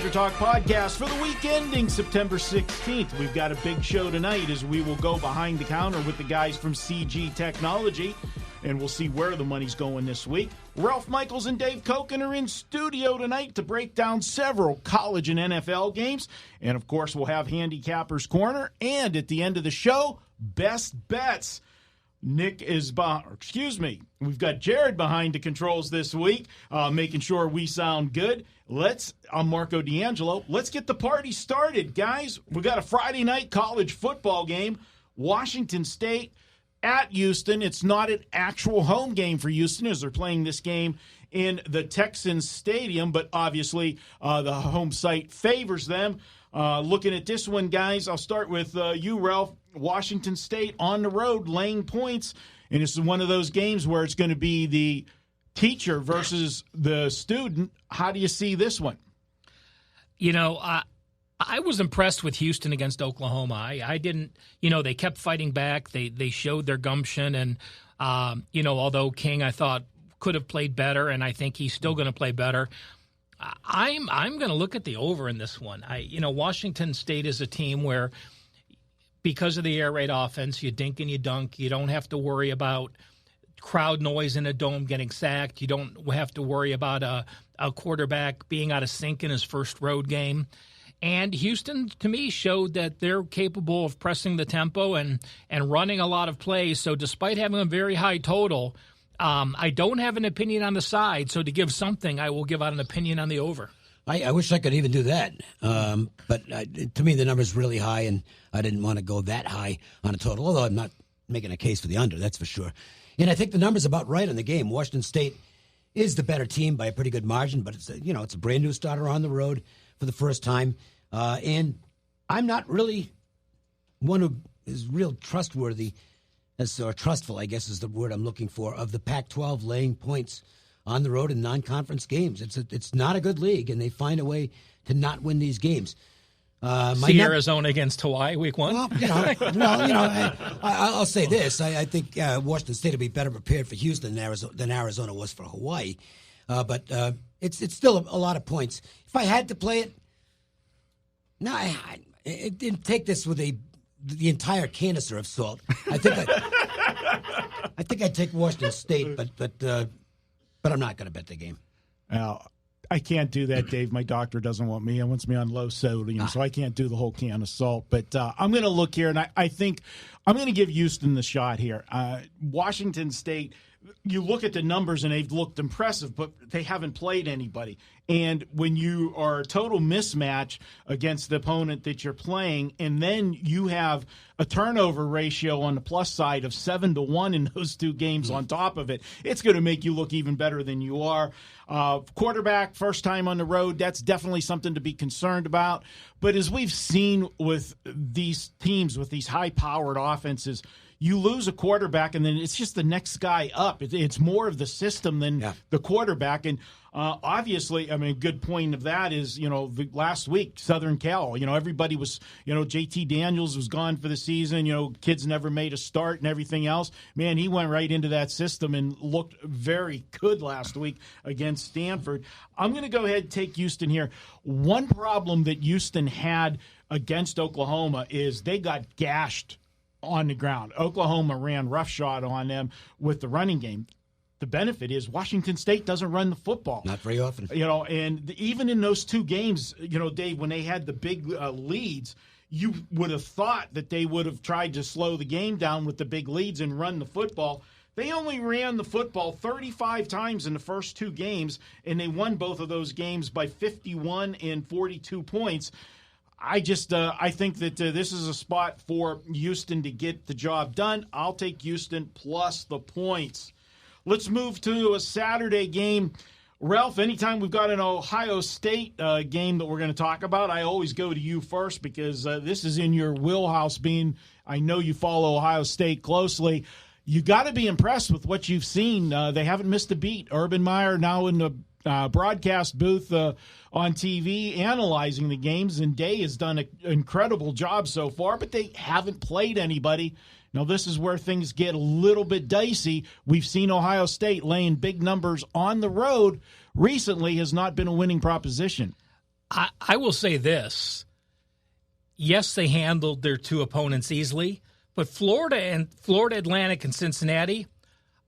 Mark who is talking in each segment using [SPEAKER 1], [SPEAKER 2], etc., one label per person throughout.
[SPEAKER 1] WagerTalk Podcast for the week ending September 16th. We've got a big show tonight as we will go behind the counter with the guys from CG Technology, and we'll see where the money's going this week. Ralph Michaels and Dave Koken are in studio tonight to break down several college and NFL games. And, of course, we'll have Handicappers Corner. And at the end of the show, Best Bets. We've got Jared behind the controls this week, making sure we sound good. I'm Marco Deangelo. Let's get the party started, guys. We got a Friday night college football game. Washington State at Houston. It's not an actual home game for Houston as they're playing this game in the Texans Stadium, but obviously the home site favors them. Looking at this one, guys, I'll start with you, Ralph. Washington State on the road laying points, and this is one of those games where it's going to be the teacher versus the student. How do you see this one?
[SPEAKER 2] You know, I was impressed with Houston against Oklahoma. I didn't, they kept fighting back. They showed their gumption, and, although King, I thought, could have played better, and I think he's still going to play better, I'm going to look at the over in this one. Washington State is a team where, because of the air raid offense, you dink and you dunk. You don't have to worry about crowd noise in a dome getting sacked. You don't have to worry about a quarterback being out of sync in his first road game. And Houston, to me, showed that they're capable of pressing the tempo and running a lot of plays. So despite having a very high total, I don't have an opinion on the side. So to give something, I will give out an opinion on the over.
[SPEAKER 3] I wish I could even do that. But to me, the number's really high, and I didn't want to go that high on a total, although I'm not making a case for the under, that's for sure. And I think the number's about right on the game. Washington State is the better team by a pretty good margin, but it's a brand new starter on the road for the first time. And I'm not really one who is real trustworthy, or trustful, I guess is the word I'm looking for, of the Pac-12 laying points on the road in non-conference games. It's not a good league, and they find a way to not win these games.
[SPEAKER 2] Arizona against Hawaii week one?
[SPEAKER 3] I'll say this. I think Washington State will be better prepared for Houston than Arizona was for Hawaii. But it's still a lot of points. If I had to play it, I didn't take this with the entire canister of salt. I think I'd take Washington State, but I'm not going to bet the game.
[SPEAKER 1] I can't do that, Dave. My doctor doesn't want me. He wants me on low sodium, so I can't do the whole can of salt. But I'm going to look here, and I think I'm going to give Houston the shot here. Washington State, you look at the numbers, and they've looked impressive, but they haven't played anybody. And when you are a total mismatch against the opponent that you're playing, and then you have a turnover ratio on the plus side of 7-1 in those two games on top of it, it's going to make you look even better than you are. Quarterback, first time on the road, that's definitely something to be concerned about. But as we've seen with these teams, with these high-powered offenses, you lose a quarterback, and then it's just the next guy up. It's more of the system than the quarterback. And obviously, a good point of that is, last week, Southern Cal, everybody was, JT Daniels was gone for the season. Kids never made a start and everything else. Man, he went right into that system and looked very good last week against Stanford. I'm going to go ahead and take Houston here. One problem that Houston had against Oklahoma is they got gashed on the ground. Oklahoma ran roughshod on them with the running game. The benefit is Washington State doesn't run the football.
[SPEAKER 3] Not very often.
[SPEAKER 1] And even in those two games, Dave, when they had the big leads, you would have thought that they would have tried to slow the game down with the big leads and run the football. They only ran the football 35 times in the first two games, and they won both of those games by 51 and 42 points. I think that this is a spot for Houston to get the job done. I'll take Houston plus the points. Let's move to a Saturday game. Ralph, anytime we've got an Ohio State game that we're going to talk about, I always go to you first because this is in your wheelhouse, being I know you follow Ohio State closely. You got to be impressed with what you've seen. They haven't missed a beat. Urban Meyer now in the broadcast booth on TV analyzing the games, and Day has done an incredible job so far, but they haven't played anybody. Now, this is where things get a little bit dicey. We've seen Ohio State laying big numbers on the road recently has not been a winning proposition.
[SPEAKER 2] I will say this. Yes, they handled their two opponents easily, but Florida Atlantic, and Cincinnati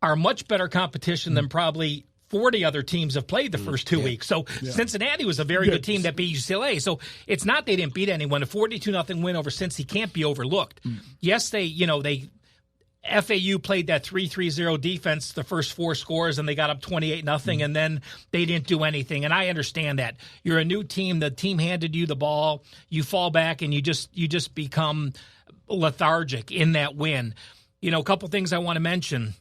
[SPEAKER 2] are much better competition than probably 40 other teams have played the first 2 weeks. So Cincinnati was a very good team that beat UCLA. So it's not they didn't beat anyone. A 42-0 win over Cincy can't be overlooked. Yes, FAU played that 3-3-0 defense the first four scores, and they got up 28-0, and then they didn't do anything. And I understand that. You're a new team. The team handed you the ball. You fall back, and you just become lethargic in that win. A couple things I want to mention.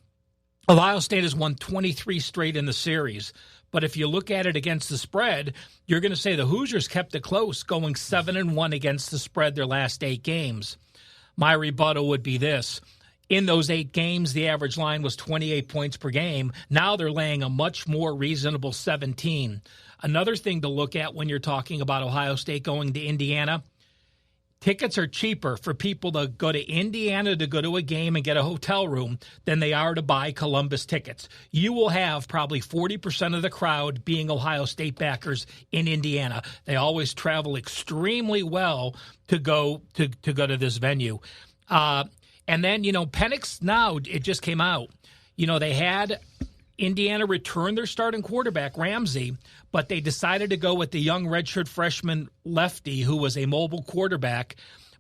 [SPEAKER 2] Ohio State has won 23 straight in the series. But if you look at it against the spread, you're going to say the Hoosiers kept it close, going 7-1 against the spread their last 8 games. My rebuttal would be this. In those 8 games, the average line was 28 points per game. Now they're laying a much more reasonable 17. Another thing to look at when you're talking about Ohio State going to Indiana, tickets are cheaper for people to go to Indiana to go to a game and get a hotel room than they are to buy Columbus tickets. You will have probably 40% of the crowd being Ohio State backers in Indiana. They always travel extremely well to go to this venue. And then, Penix, now it just came out. They had Indiana return their starting quarterback, Ramsey, but they decided to go with the young redshirt freshman lefty who was a mobile quarterback.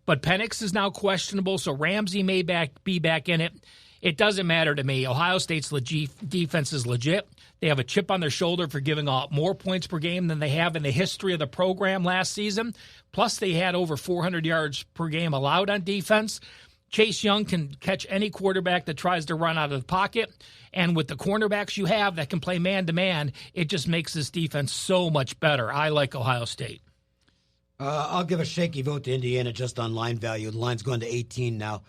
[SPEAKER 2] But Penix is now questionable, so Ramsey may be back in it. It doesn't matter to me. Ohio State's defense is legit. They have a chip on their shoulder for giving out more points per game than they have in the history of the program last season. Plus, they had over 400 yards per game allowed on defense. Chase Young can catch any quarterback that tries to run out of the pocket. And with the cornerbacks you have that can play man-to-man, it just makes this defense so much better. I like Ohio State.
[SPEAKER 3] I'll give a shaky vote to Indiana just on line value. The line's going to 18 now.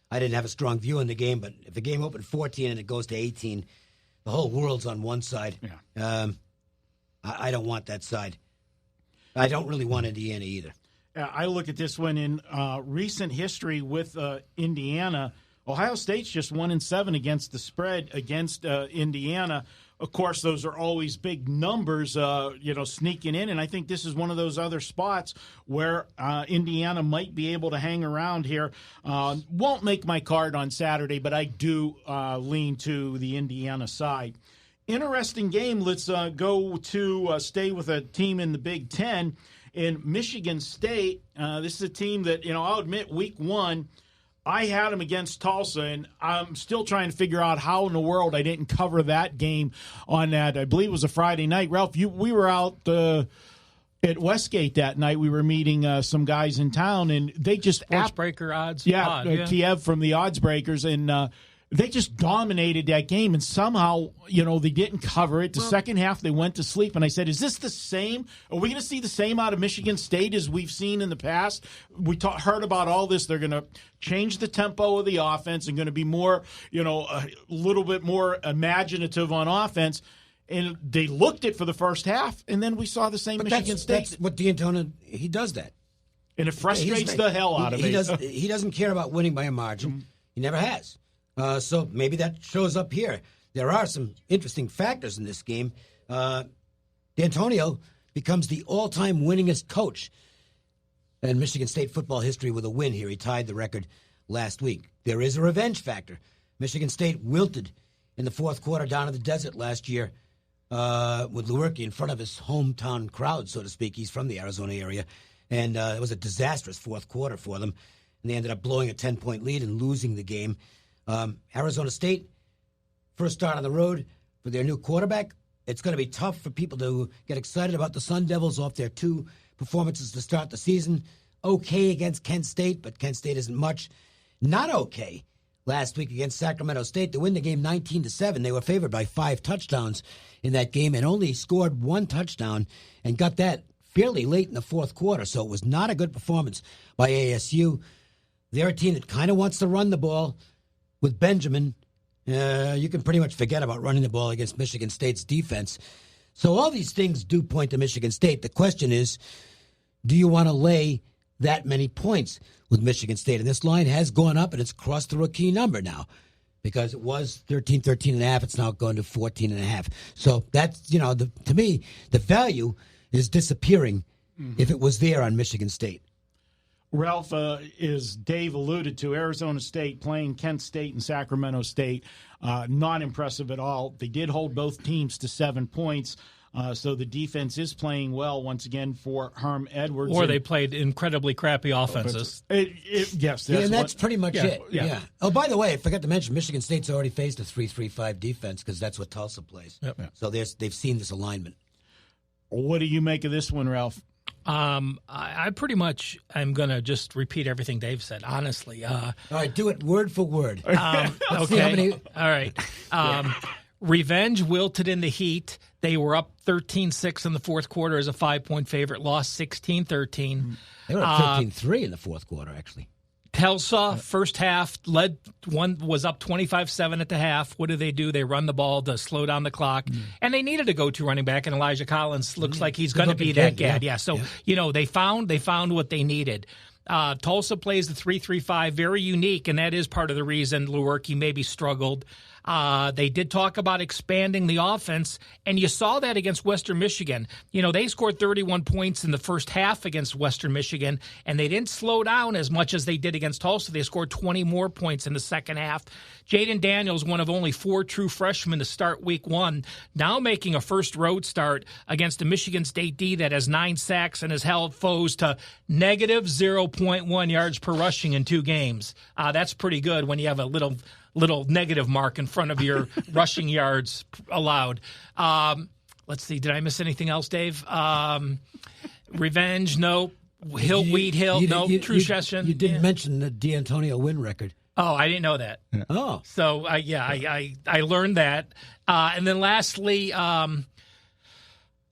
[SPEAKER 3] I didn't have a strong view in the game, but if the game opened 14 and it goes to 18, the whole world's on one side. Yeah. I don't want that side. I don't really want Indiana either.
[SPEAKER 1] I look at this one in recent history with Indiana. Ohio State's just 1-7 against the spread against Indiana. Of course, those are always big numbers, sneaking in. And I think this is one of those other spots where Indiana might be able to hang around here. Won't make my card on Saturday, but I do lean to the Indiana side. Interesting game. Let's go to stay with a team in the Big Ten. In Michigan State, this is a team that, I'll admit, week 1, I had them against Tulsa, and I'm still trying to figure out how in the world I didn't cover that game on that. I believe it was a Friday night. Ralph, we were out at Westgate that night. We were meeting some guys in town, and they just
[SPEAKER 2] Sportsbreaker odds.
[SPEAKER 1] Kiev from the Odds Breakers, and they just dominated that game, and somehow, they didn't cover it. The second half, they went to sleep, and I said, is this the same? Are we going to see the same out of Michigan State as we've seen in the past? We heard about all this. They're going to change the tempo of the offense and going to be more, a little bit more imaginative on offense. And they looked it for the first half, and then we saw the same Michigan State.
[SPEAKER 3] That's what D'Antoni, he does that.
[SPEAKER 1] And it frustrates the hell out of me.
[SPEAKER 3] He doesn't care about winning by a margin. He never has. So maybe that shows up here. There are some interesting factors in this game. D'Antonio becomes the all-time winningest coach in Michigan State football history with a win here. He tied the record last week. There is a revenge factor. Michigan State wilted in the fourth quarter down in the desert last year with Lewerke in front of his hometown crowd, so to speak. He's from the Arizona area. And it was a disastrous fourth quarter for them. And they ended up blowing a 10-point lead and losing the game. Arizona State, first start on the road for their new quarterback. It's going to be tough for people to get excited about the Sun Devils off their 2 performances to start the season. Okay against Kent State, but Kent State isn't much. Not okay last week against Sacramento State to win the game 19-7. They were favored by 5 touchdowns in that game and only scored 1 touchdown and got that fairly late in the fourth quarter. So it was not a good performance by ASU. They're a team that kind of wants to run the ball. With Benjamin, you can pretty much forget about running the ball against Michigan State's defense. So all these things do point to Michigan State. The question is, do you want to lay that many points with Michigan State? And this line has gone up, and it's crossed through a key number now because it was 13.5. It's now going to 14.5. So that's, to me, the value is disappearing if it was there on Michigan State.
[SPEAKER 1] Ralph, as Dave alluded to, Arizona State playing Kent State and Sacramento State, not impressive at all. They did hold both teams to 7 points, so the defense is playing well once again for Herm Edwards.
[SPEAKER 2] Or they played incredibly crappy offenses.
[SPEAKER 1] Yes.
[SPEAKER 3] That's pretty much it. Yeah. Oh, by the way, I forgot to mention, Michigan State's already faced a 3-3-5 defense because that's what Tulsa plays.
[SPEAKER 2] Yep.
[SPEAKER 3] So they've seen this alignment.
[SPEAKER 1] What do you make of this one, Ralph?
[SPEAKER 2] I pretty much am going to just repeat everything Dave said, honestly.
[SPEAKER 3] All right, do it word for word.
[SPEAKER 2] Okay. All right. Revenge wilted in the heat. They were up 13-6 in the fourth quarter as a 5-point favorite, lost 16-13.
[SPEAKER 3] They were up 13-3 in the fourth quarter, actually.
[SPEAKER 2] Tulsa, first half, was up 25-7 at the half. What do? They run the ball to slow down the clock. And they needed a go-to running back, and Elijah Collins looks like he's going to be that guy. Yeah. So, they found what they needed. Tulsa plays the 3-3-5, very unique, and that is part of the reason Lewerke maybe struggled. They did talk about expanding the offense, and you saw that against Western Michigan. They scored 31 points in the first half against Western Michigan, and they didn't slow down as much as they did against Tulsa. They scored 20 more points in the second half. Jaden Daniels, one of only 4 true freshmen to start week 1, now making a first road start against a Michigan State D that has 9 sacks and has held foes to negative 0.1 yards per rushing in 2 games. That's pretty good when you have a little negative mark in front of your rushing yards allowed. Let's see. Did I miss anything else, Dave? Revenge, no. Wheat Hill, no. True session.
[SPEAKER 3] You didn't mention the D'Antonio win record.
[SPEAKER 2] Oh, I didn't know that.
[SPEAKER 3] Yeah. Oh.
[SPEAKER 2] So, I learned that. And then lastly,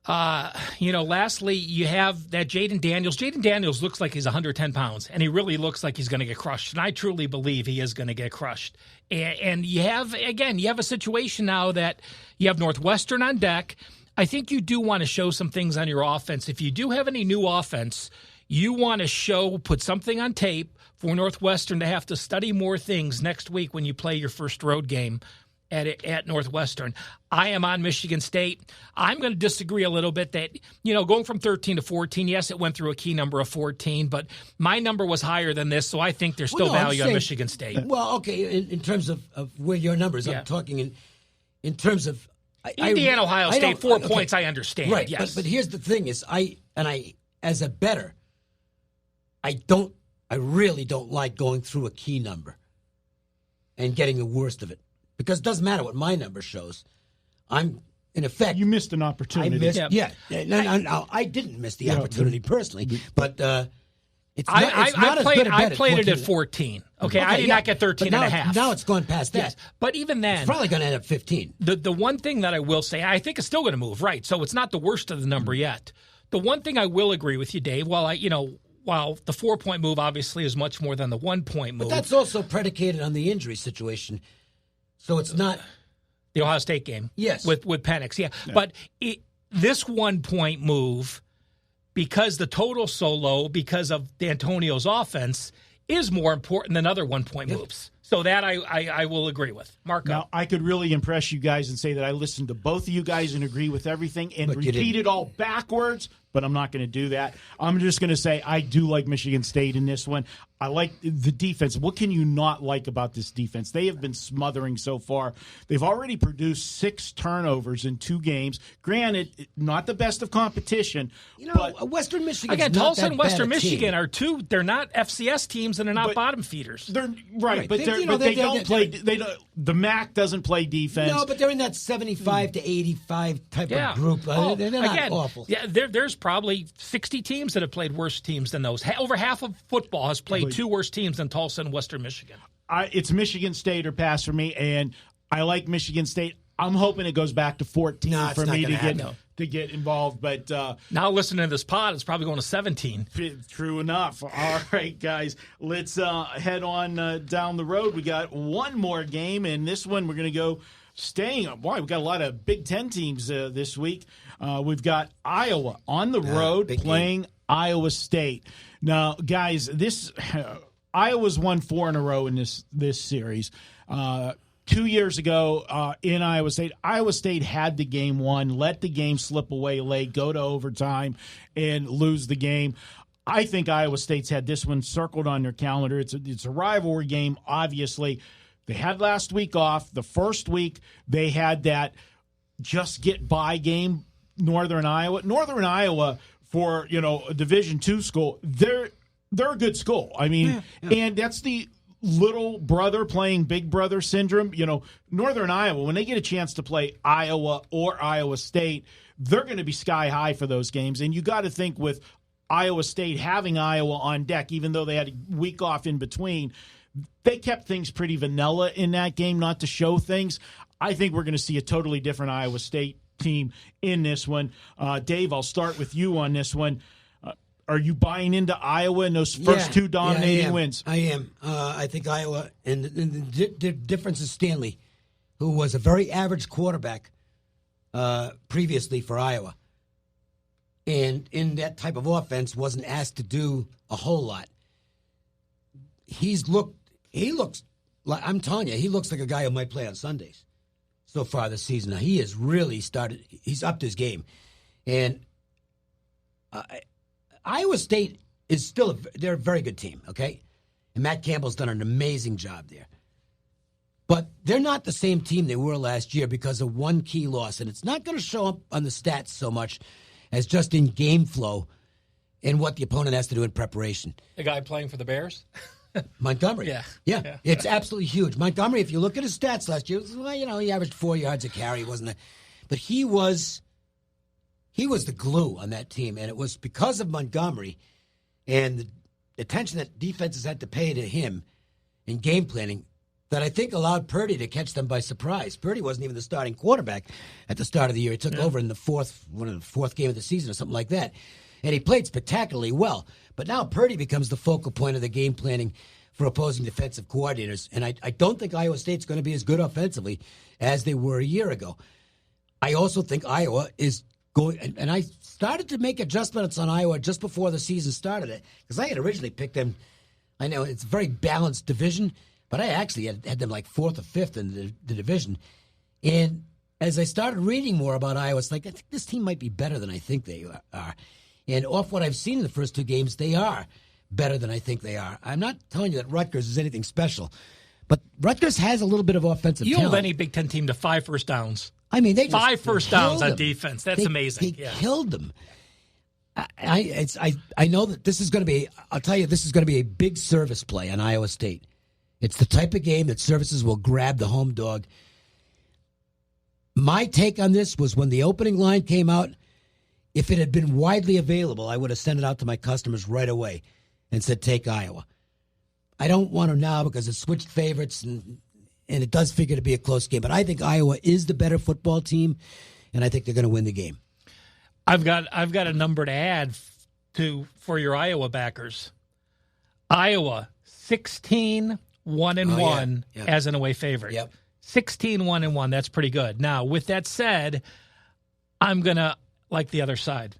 [SPEAKER 2] lastly, you have that Jaden Daniels. Jaden Daniels looks like he's 110 pounds, and he really looks like he's going to get crushed. And I truly believe he is going to get crushed. And you have a situation now that you have Northwestern on deck. I think you do want to show some things on your offense. If you do have any new offense, you want to put something on tape for Northwestern to have to study more things next week when you play your first road game at Northwestern. I am on Michigan State. I'm going to disagree a little bit that, going from 13 to 14, yes, it went through a key number of 14, but my number was higher than this, so I think there's still value on Michigan State.
[SPEAKER 3] Well, okay, in terms of where your numbers, I'm talking in terms of...
[SPEAKER 2] Indiana, Ohio State, 4 points, I understand.
[SPEAKER 3] Right,
[SPEAKER 2] yes.
[SPEAKER 3] But here's the thing is, I as a bettor, I really don't like going through a key number and getting the worst of it. Because it doesn't matter what my number shows. I'm, in effect...
[SPEAKER 1] You missed an opportunity.
[SPEAKER 3] No, I didn't miss the opportunity personally. But it's not as good a bet
[SPEAKER 2] I played it at 14. Okay, I did not get 13 and a half.
[SPEAKER 3] Now it's gone past that.
[SPEAKER 2] Yes, but even then...
[SPEAKER 3] It's probably going to end up 15.
[SPEAKER 2] The one thing that I will say, I think it's still going to move, right? So it's not the worst of the number yet. The one thing I will agree with you, Dave, while the 4-point move obviously is much more than the 1-point move.
[SPEAKER 3] But that's also predicated on the injury situation. So it's not
[SPEAKER 2] the Ohio State game,
[SPEAKER 3] yes,
[SPEAKER 2] with Penix, yeah. But this 1-point move, because the total's so low, because of D'Antonio's offense, is more important than other 1-point moves. So that I will agree with. Marco.
[SPEAKER 1] Now, I could really impress you guys and say that I listened to both of you guys and agree with everything and repeat it all backwards, but I'm not going to do that. I'm just going to say I do like Michigan State in this one. I like the defense. What can you not like about this defense? They have been smothering so far. They've already produced 6 turnovers in 2 games. Granted, not the best of competition.
[SPEAKER 3] But Western Michigan.
[SPEAKER 2] Again, Tulsa and Western Michigan are 2. They're not FCS teams and they're not bottom feeders.
[SPEAKER 1] They're right, but they don't play. The MAC doesn't play defense.
[SPEAKER 3] No, but they're in that 75 to 85 type of group. They're not awful.
[SPEAKER 2] Yeah, there's probably 60 teams that have played worse teams than those. Over half of football has played 2 worse teams than Tulsa and Western Michigan.
[SPEAKER 1] It's Michigan State or pass for me, and I like Michigan State. I'm hoping it goes back to 14 for me to get involved. But
[SPEAKER 2] now listening to this pod, it's probably going to 17.
[SPEAKER 1] True enough. All right, guys, let's head on down the road. We got one more game, and this one we're going to go staying up. Boy, we've got a lot of Big Ten teams this week. We've got Iowa on the road playing Iowa State. Now, guys, Iowa's won 4 in a row in this series. 2 years ago in Iowa State had the game won, let the game slip away late, go to overtime, and lose the game. I think Iowa State's had this one circled on their calendar. It's a rivalry game, obviously. They had last week off. The first week, they had that just get by game, Northern Iowa. Northern Iowa, for a Division II school, they're a good school. I mean, and that's the little brother playing big brother syndrome. Northern Iowa, when they get a chance to play Iowa or Iowa State, they're going to be sky high for those games. And you got to think with Iowa State having Iowa on deck, even though they had a week off in between, they kept things pretty vanilla in that game, not to show things. I think we're going to see a totally different Iowa State team in this one. Dave, I'll start with you on this one. Are you buying into Iowa in those first two dominating wins?
[SPEAKER 3] I am. I think Iowa, and the difference is Stanley, who was a very average quarterback previously for Iowa, and in that type of offense wasn't asked to do a whole lot. He looks like, I'm telling you, he looks like a guy who might play on Sundays so far this season. Now, he has really started, he's upped his game. And Iowa State is still, they're a very good team, okay? And Matt Campbell's done an amazing job there. But they're not the same team they were last year because of one key loss. And it's not going to show up on the stats so much as just in game flow and what the opponent has to do in preparation.
[SPEAKER 2] The guy playing for the Bears?
[SPEAKER 3] Montgomery. Yeah. It's absolutely huge. Montgomery, if you look at his stats last year, he averaged 4 yards a carry, but he was the glue on that team, and it was because of Montgomery and the attention that defenses had to pay to him in game planning that I think allowed Purdy to catch them by surprise. Purdy wasn't even the starting quarterback at the start of the year. He took over in the fourth game of the season or something like that, and he played spectacularly well. But now Purdy becomes the focal point of the game planning for opposing defensive coordinators. And I don't think Iowa State's going to be as good offensively as they were a year ago. I also think Iowa is going, and I started to make adjustments on Iowa just before the season started, because I had originally picked them. I know it's a very balanced division, but I actually had them like fourth or fifth in the division. And as I started reading more about Iowa, it's like, I think this team might be better than I think they are. And off what I've seen in the first two games, they are better than I think they are. I'm not telling you that Rutgers is anything special, but Rutgers has a little bit of offensive talent.
[SPEAKER 2] You hold any Big Ten team to 5 first downs.
[SPEAKER 3] I mean, they just
[SPEAKER 2] 5 first downs on defense. That's amazing.
[SPEAKER 3] They killed them. I know that this is going to be, I'll tell you, this is going to be a big service play on Iowa State. It's the type of game that services will grab the home dog. My take on this was when the opening line came out, if it had been widely available, I would have sent it out to my customers right away and said, take Iowa. I don't want to now because it switched favorites, and it does figure to be a close game. But I think Iowa is the better football team, and I think they're going to win the game.
[SPEAKER 2] I've got a number to add for your Iowa backers. Iowa, 16-1-1 as an away favorite.
[SPEAKER 3] Yep.
[SPEAKER 2] 16-1-1, that's pretty good. Now, with that said, I'm going to like the other side.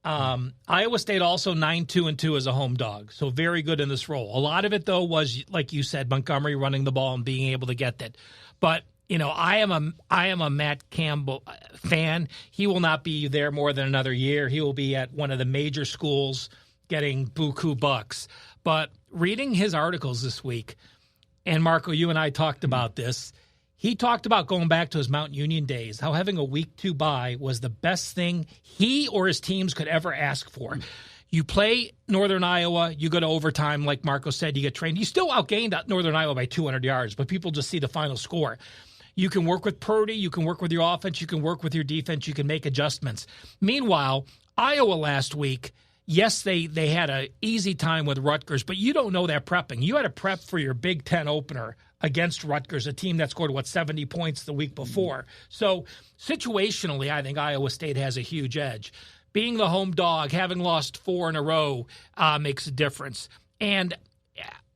[SPEAKER 2] Iowa State also 9-2-2 as a home dog, so very good in this role. A lot of it, though, was, like you said, Montgomery running the ball and being able to get that. But, I am a Matt Campbell fan. He will not be there more than another year. He will be at one of the major schools getting buku bucks. But reading his articles this week, and Marco, you and I talked about this, he talked about going back to his Mount Union days, how having a week 2 bye was the best thing he or his teams could ever ask for. You play Northern Iowa, you go to overtime, like Marco said, you get trained. You still outgained Northern Iowa by 200 yards, but people just see the final score. You can work with Purdy, you can work with your offense, you can work with your defense, you can make adjustments. Meanwhile, Iowa last week, yes, they had an easy time with Rutgers, but you don't know that prepping. You had to prep for your Big Ten opener against Rutgers, a team that scored, 70 points the week before. So situationally, I think Iowa State has a huge edge. Being the home dog, having lost 4 in a row makes a difference. And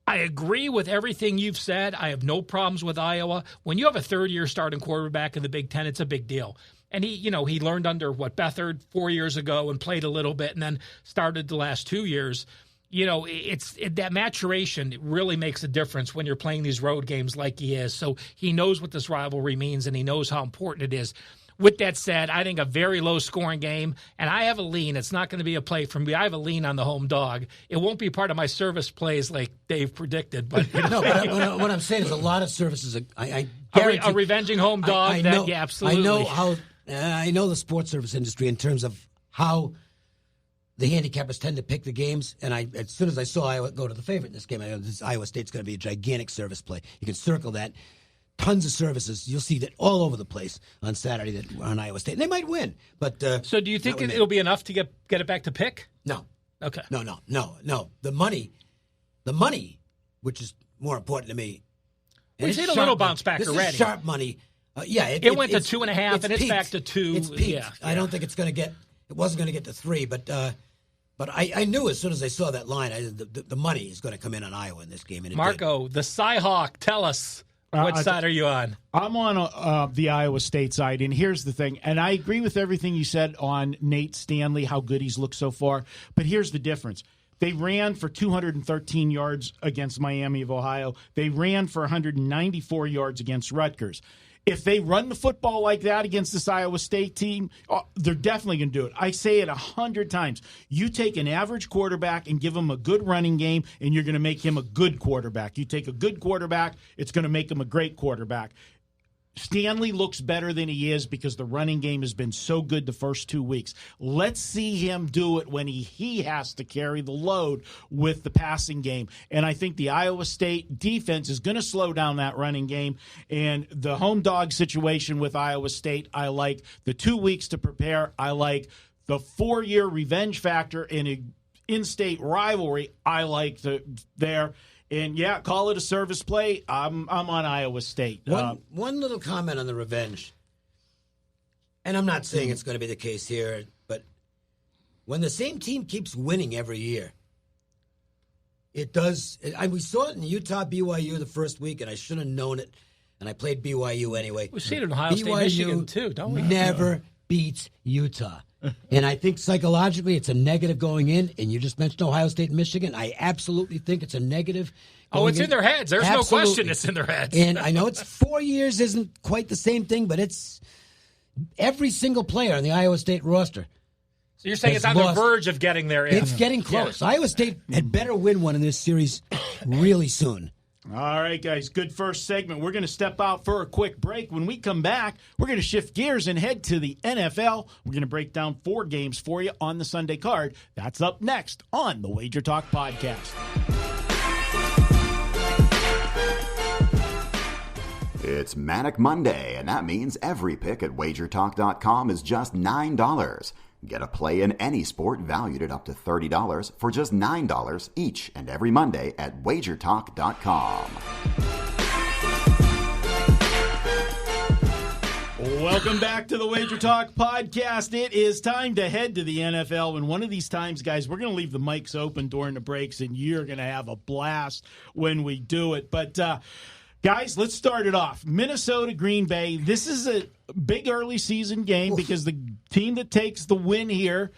[SPEAKER 2] I agree with everything you've said. I have no problems with Iowa. When you have a third-year starting quarterback in the Big Ten, it's a big deal. And he learned under Beathard 4 years ago and played a little bit and then started the last 2 years. that maturation really makes a difference when you're playing these road games like he is. So he knows what this rivalry means, and he knows how important it is. With that said, I think a very low-scoring game, and I have a lean. It's not going to be a play from me. I have a lean on the home dog. It won't be part of my service plays like Dave predicted. But
[SPEAKER 3] no, but what I'm saying is a lot of services. I guarantee
[SPEAKER 2] a revenging home dog.
[SPEAKER 3] I know,
[SPEAKER 2] yeah, absolutely.
[SPEAKER 3] I know the sports service industry in terms of how the handicappers tend to pick the games, and as soon as I saw Iowa go to the favorite in this game, I know Iowa State's going to be a gigantic service play. You can circle that. Tons of services. You'll see that all over the place on Saturday that on Iowa State. And they might win. But
[SPEAKER 2] so do you think it'll be enough to get it back to pick?
[SPEAKER 3] No.
[SPEAKER 2] Okay.
[SPEAKER 3] No. The money, which is more important to me.
[SPEAKER 2] We've seen a little bounce back already.
[SPEAKER 3] This is sharp money.
[SPEAKER 2] It went to 2.5, and it's back to 2.
[SPEAKER 3] It's peaked. Yeah. I don't think it wasn't going to get to 3, but I knew as soon as I saw that line, the money is going to come in on Iowa in this game. And
[SPEAKER 2] Marco, the Cyhawk, tell us. What side are you on?
[SPEAKER 1] I'm on the Iowa State side, and here's the thing. And I agree with everything you said on Nate Stanley, how good he's looked so far. But here's the difference. They ran for 213 yards against Miami of Ohio. They ran for 194 yards against Rutgers. If they run the football like that against this Iowa State team, they're definitely going to do it. I say it 100 times. You take an average quarterback and give him a good running game, and you're going to make him a good quarterback. You take a good quarterback, it's going to make him a great quarterback. Stanley looks better than he is because the running game has been so good the first 2 weeks. Let's see him do it when he has to carry the load with the passing game. And I think the Iowa State defense is going to slow down that running game. And the home dog situation with Iowa State, I like the 2 weeks to prepare. I like the 4-year revenge factor in an in-state rivalry. I like there. And, yeah, call it a service play. I'm on Iowa State.
[SPEAKER 3] One little comment on the revenge. And I'm not saying it's going to be the case here, but when the same team keeps winning every year, it does. We saw it in Utah, BYU the first week, and I should have known it, and I played BYU anyway.
[SPEAKER 2] We see it in Ohio State, Michigan, too, don't we?
[SPEAKER 3] Never beats Utah. And I think psychologically it's a negative going in. And you just mentioned Ohio State and Michigan. I absolutely think it's a negative.
[SPEAKER 2] It's in their heads. There's no question it's in their heads.
[SPEAKER 3] And I know it's 4 years isn't quite the same thing, but it's every single player on the Iowa State roster.
[SPEAKER 2] So you're saying it's on the verge of getting there.
[SPEAKER 3] It's getting close. Yeah. Iowa State had better win one in this series really soon.
[SPEAKER 1] All right, guys, good first segment. We're going to step out for a quick break. When we come back, we're going to shift gears and head to the NFL. We're going to break down 4 games for you on the Sunday card. That's up next on the WagerTalk Podcast.
[SPEAKER 4] It's Manic Monday, and that means every pick at WagerTalk.com is just $9. Get a play in any sport valued at up to $30 for just $9 each and every Monday at WagerTalk.com.
[SPEAKER 1] Welcome back to the WagerTalk Podcast. It is time to head to the NFL, and one of these times, guys, we're going to leave the mics open during the breaks, and you're going to have a blast when we do it. But, guys, let's start it off. Minnesota, Green Bay. This is a big early season game because the team that takes the win here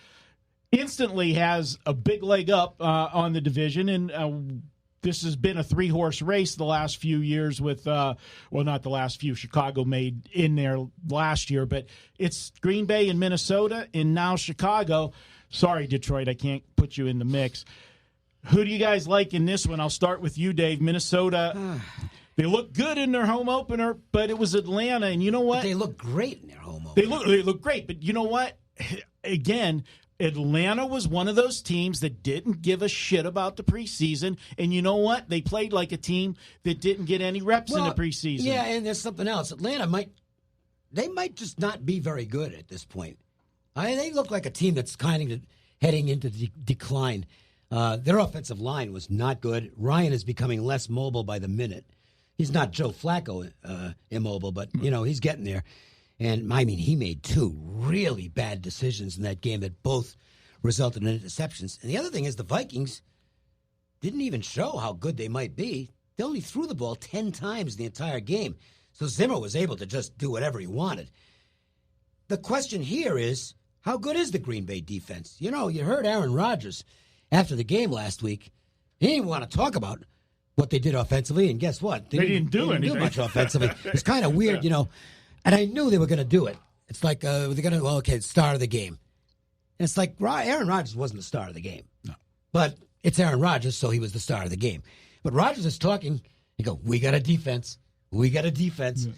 [SPEAKER 1] instantly has a big leg up on the division. And this has been a 3-horse race the last few years with, well, not the last few. Chicago made in there last year. But it's Green Bay and Minnesota and now Chicago. Sorry, Detroit, I can't put you in the mix. Who do you guys like in this one? I'll start with you, Dave. Minnesota. They look good in their home opener, but it was Atlanta, and you know what?
[SPEAKER 3] But they look great in their home opener.
[SPEAKER 1] They look great, but you know what? Again, Atlanta was one of those teams that didn't give a shit about the preseason, and you know what? They played like a team that didn't get any reps in the preseason.
[SPEAKER 3] Yeah, and there's something else. Atlanta might just not be very good at this point. They look like a team that's kind of heading into decline. Their offensive line was not good. Ryan is becoming less mobile by the minute. He's not Joe Flacco immobile, but, he's getting there. And, he made 2 really bad decisions in that game that both resulted in interceptions. And the other thing is the Vikings didn't even show how good they might be. They only threw the ball 10 times the entire game. So Zimmer was able to just do whatever he wanted. The question here is, how good is the Green Bay defense? You heard Aaron Rodgers after the game last week, he didn't want to talk about what they did offensively, and guess what?
[SPEAKER 1] They didn't do anything.
[SPEAKER 3] Do much offensively. It's kind of weird, and I knew they were going to do it. It's like they're going to, start of the game. And it's like Aaron Rodgers wasn't the star of the game.
[SPEAKER 1] No.
[SPEAKER 3] But it's Aaron Rodgers, so he was the star of the game. But Rodgers is talking, we got a defense. We got a defense. Yeah.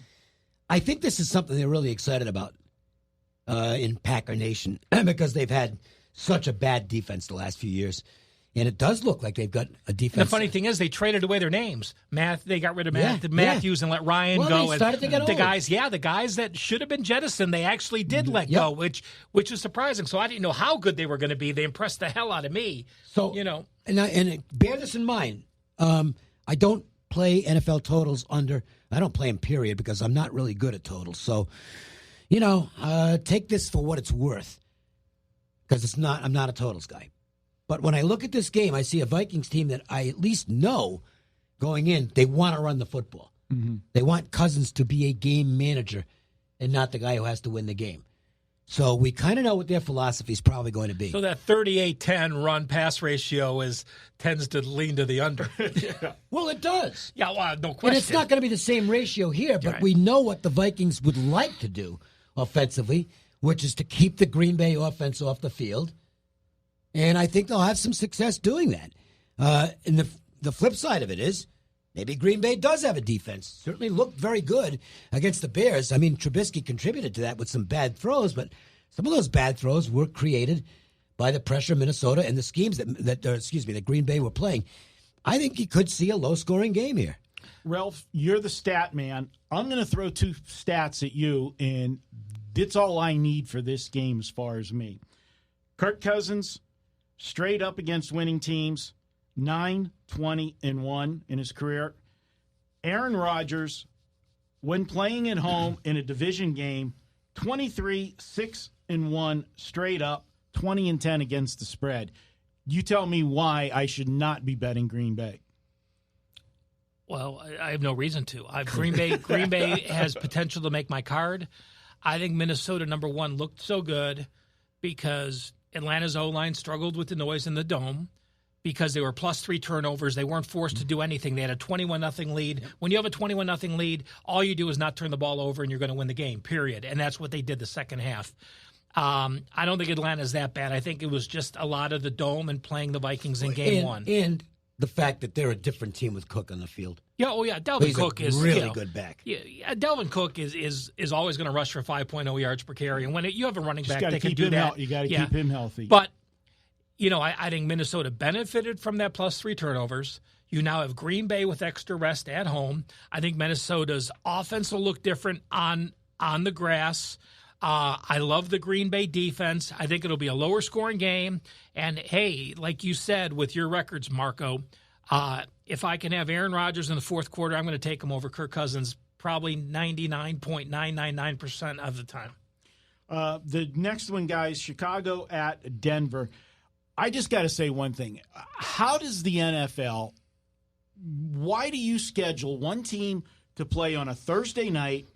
[SPEAKER 3] I think this is something they're really excited about in Packer Nation because they've had such a bad defense the last few years. And it does look like they've got a defense.
[SPEAKER 2] And the funny thing is, they traded away their names. They got rid of Matthews and let Ryan go.
[SPEAKER 3] They started to get old.
[SPEAKER 2] The guys that should have been jettisoned, they actually did let go, which is surprising. So I didn't know how good they were going to be. They impressed the hell out of me.
[SPEAKER 3] So and bear this in mind. I don't play NFL totals under. I don't play them, period, because I'm not really good at totals. So, take this for what it's worth, because I'm not a totals guy. But when I look at this game, I see a Vikings team that I at least know going in, they want to run the football. Mm-hmm. They want Cousins to be a game manager and not the guy who has to win the game. So we kind of know what their philosophy is probably going to be.
[SPEAKER 2] So that 38-10 run-pass ratio tends to lean to the under.
[SPEAKER 3] Yeah. Well, it does.
[SPEAKER 2] Yeah, well, no question.
[SPEAKER 3] And it's not going to be the same ratio here, but we know what the Vikings would like to do offensively, which is to keep the Green Bay offense off the field. And I think they'll have some success doing that. And the flip side of it is maybe Green Bay does have a defense. Certainly looked very good against the Bears. I mean, Trubisky contributed to that with some bad throws, but some of those bad throws were created by the pressure of Minnesota and the schemes that Green Bay were playing. I think you could see a low-scoring game here.
[SPEAKER 1] Ralph, you're the stat man. I'm going to throw two stats at you, and that's all I need for this game as far as me. Kirk Cousins, straight up against winning teams, 9-20-1 in his career. Aaron Rodgers, when playing at home in a division game, 23-6-1 straight up, 20-10 against the spread. You tell me why I should not be betting Green Bay.
[SPEAKER 2] Well, I have no reason to. Green Bay has potential to make my card. I think Minnesota, number one, looked so good because Atlanta's O-line struggled with the noise in the dome because they were +3 turnovers. They weren't forced to do anything. They had a 21-0 lead. Yep. When you have a 21-0 lead, all you do is not turn the ball over and you're going to win the game, period. And that's what they did the second half. I don't think Atlanta's that bad. I think it was just a lot of the dome and playing the Vikings in game one.
[SPEAKER 3] And the fact that they're a different team with Cook on the field.
[SPEAKER 2] Yeah, Delvin Cook is
[SPEAKER 3] really good back.
[SPEAKER 2] Yeah, Delvin Cook is always going to rush for 5.0 yards per carry, and when you have a running back that can do that,
[SPEAKER 1] you got to keep him healthy.
[SPEAKER 2] But I think Minnesota benefited from that +3 turnovers. You now have Green Bay with extra rest at home. I think Minnesota's offense will look different on the grass. I love the Green Bay defense. I think it'll be a lower scoring game. And, hey, like you said with your records, Marco, if I can have Aaron Rodgers in the fourth quarter, I'm going to take him over Kirk Cousins probably 99.999% of the time.
[SPEAKER 1] The next one, guys, Chicago at Denver. I just got to say one thing. How does the NFL, why do you schedule one team to play on a Thursday night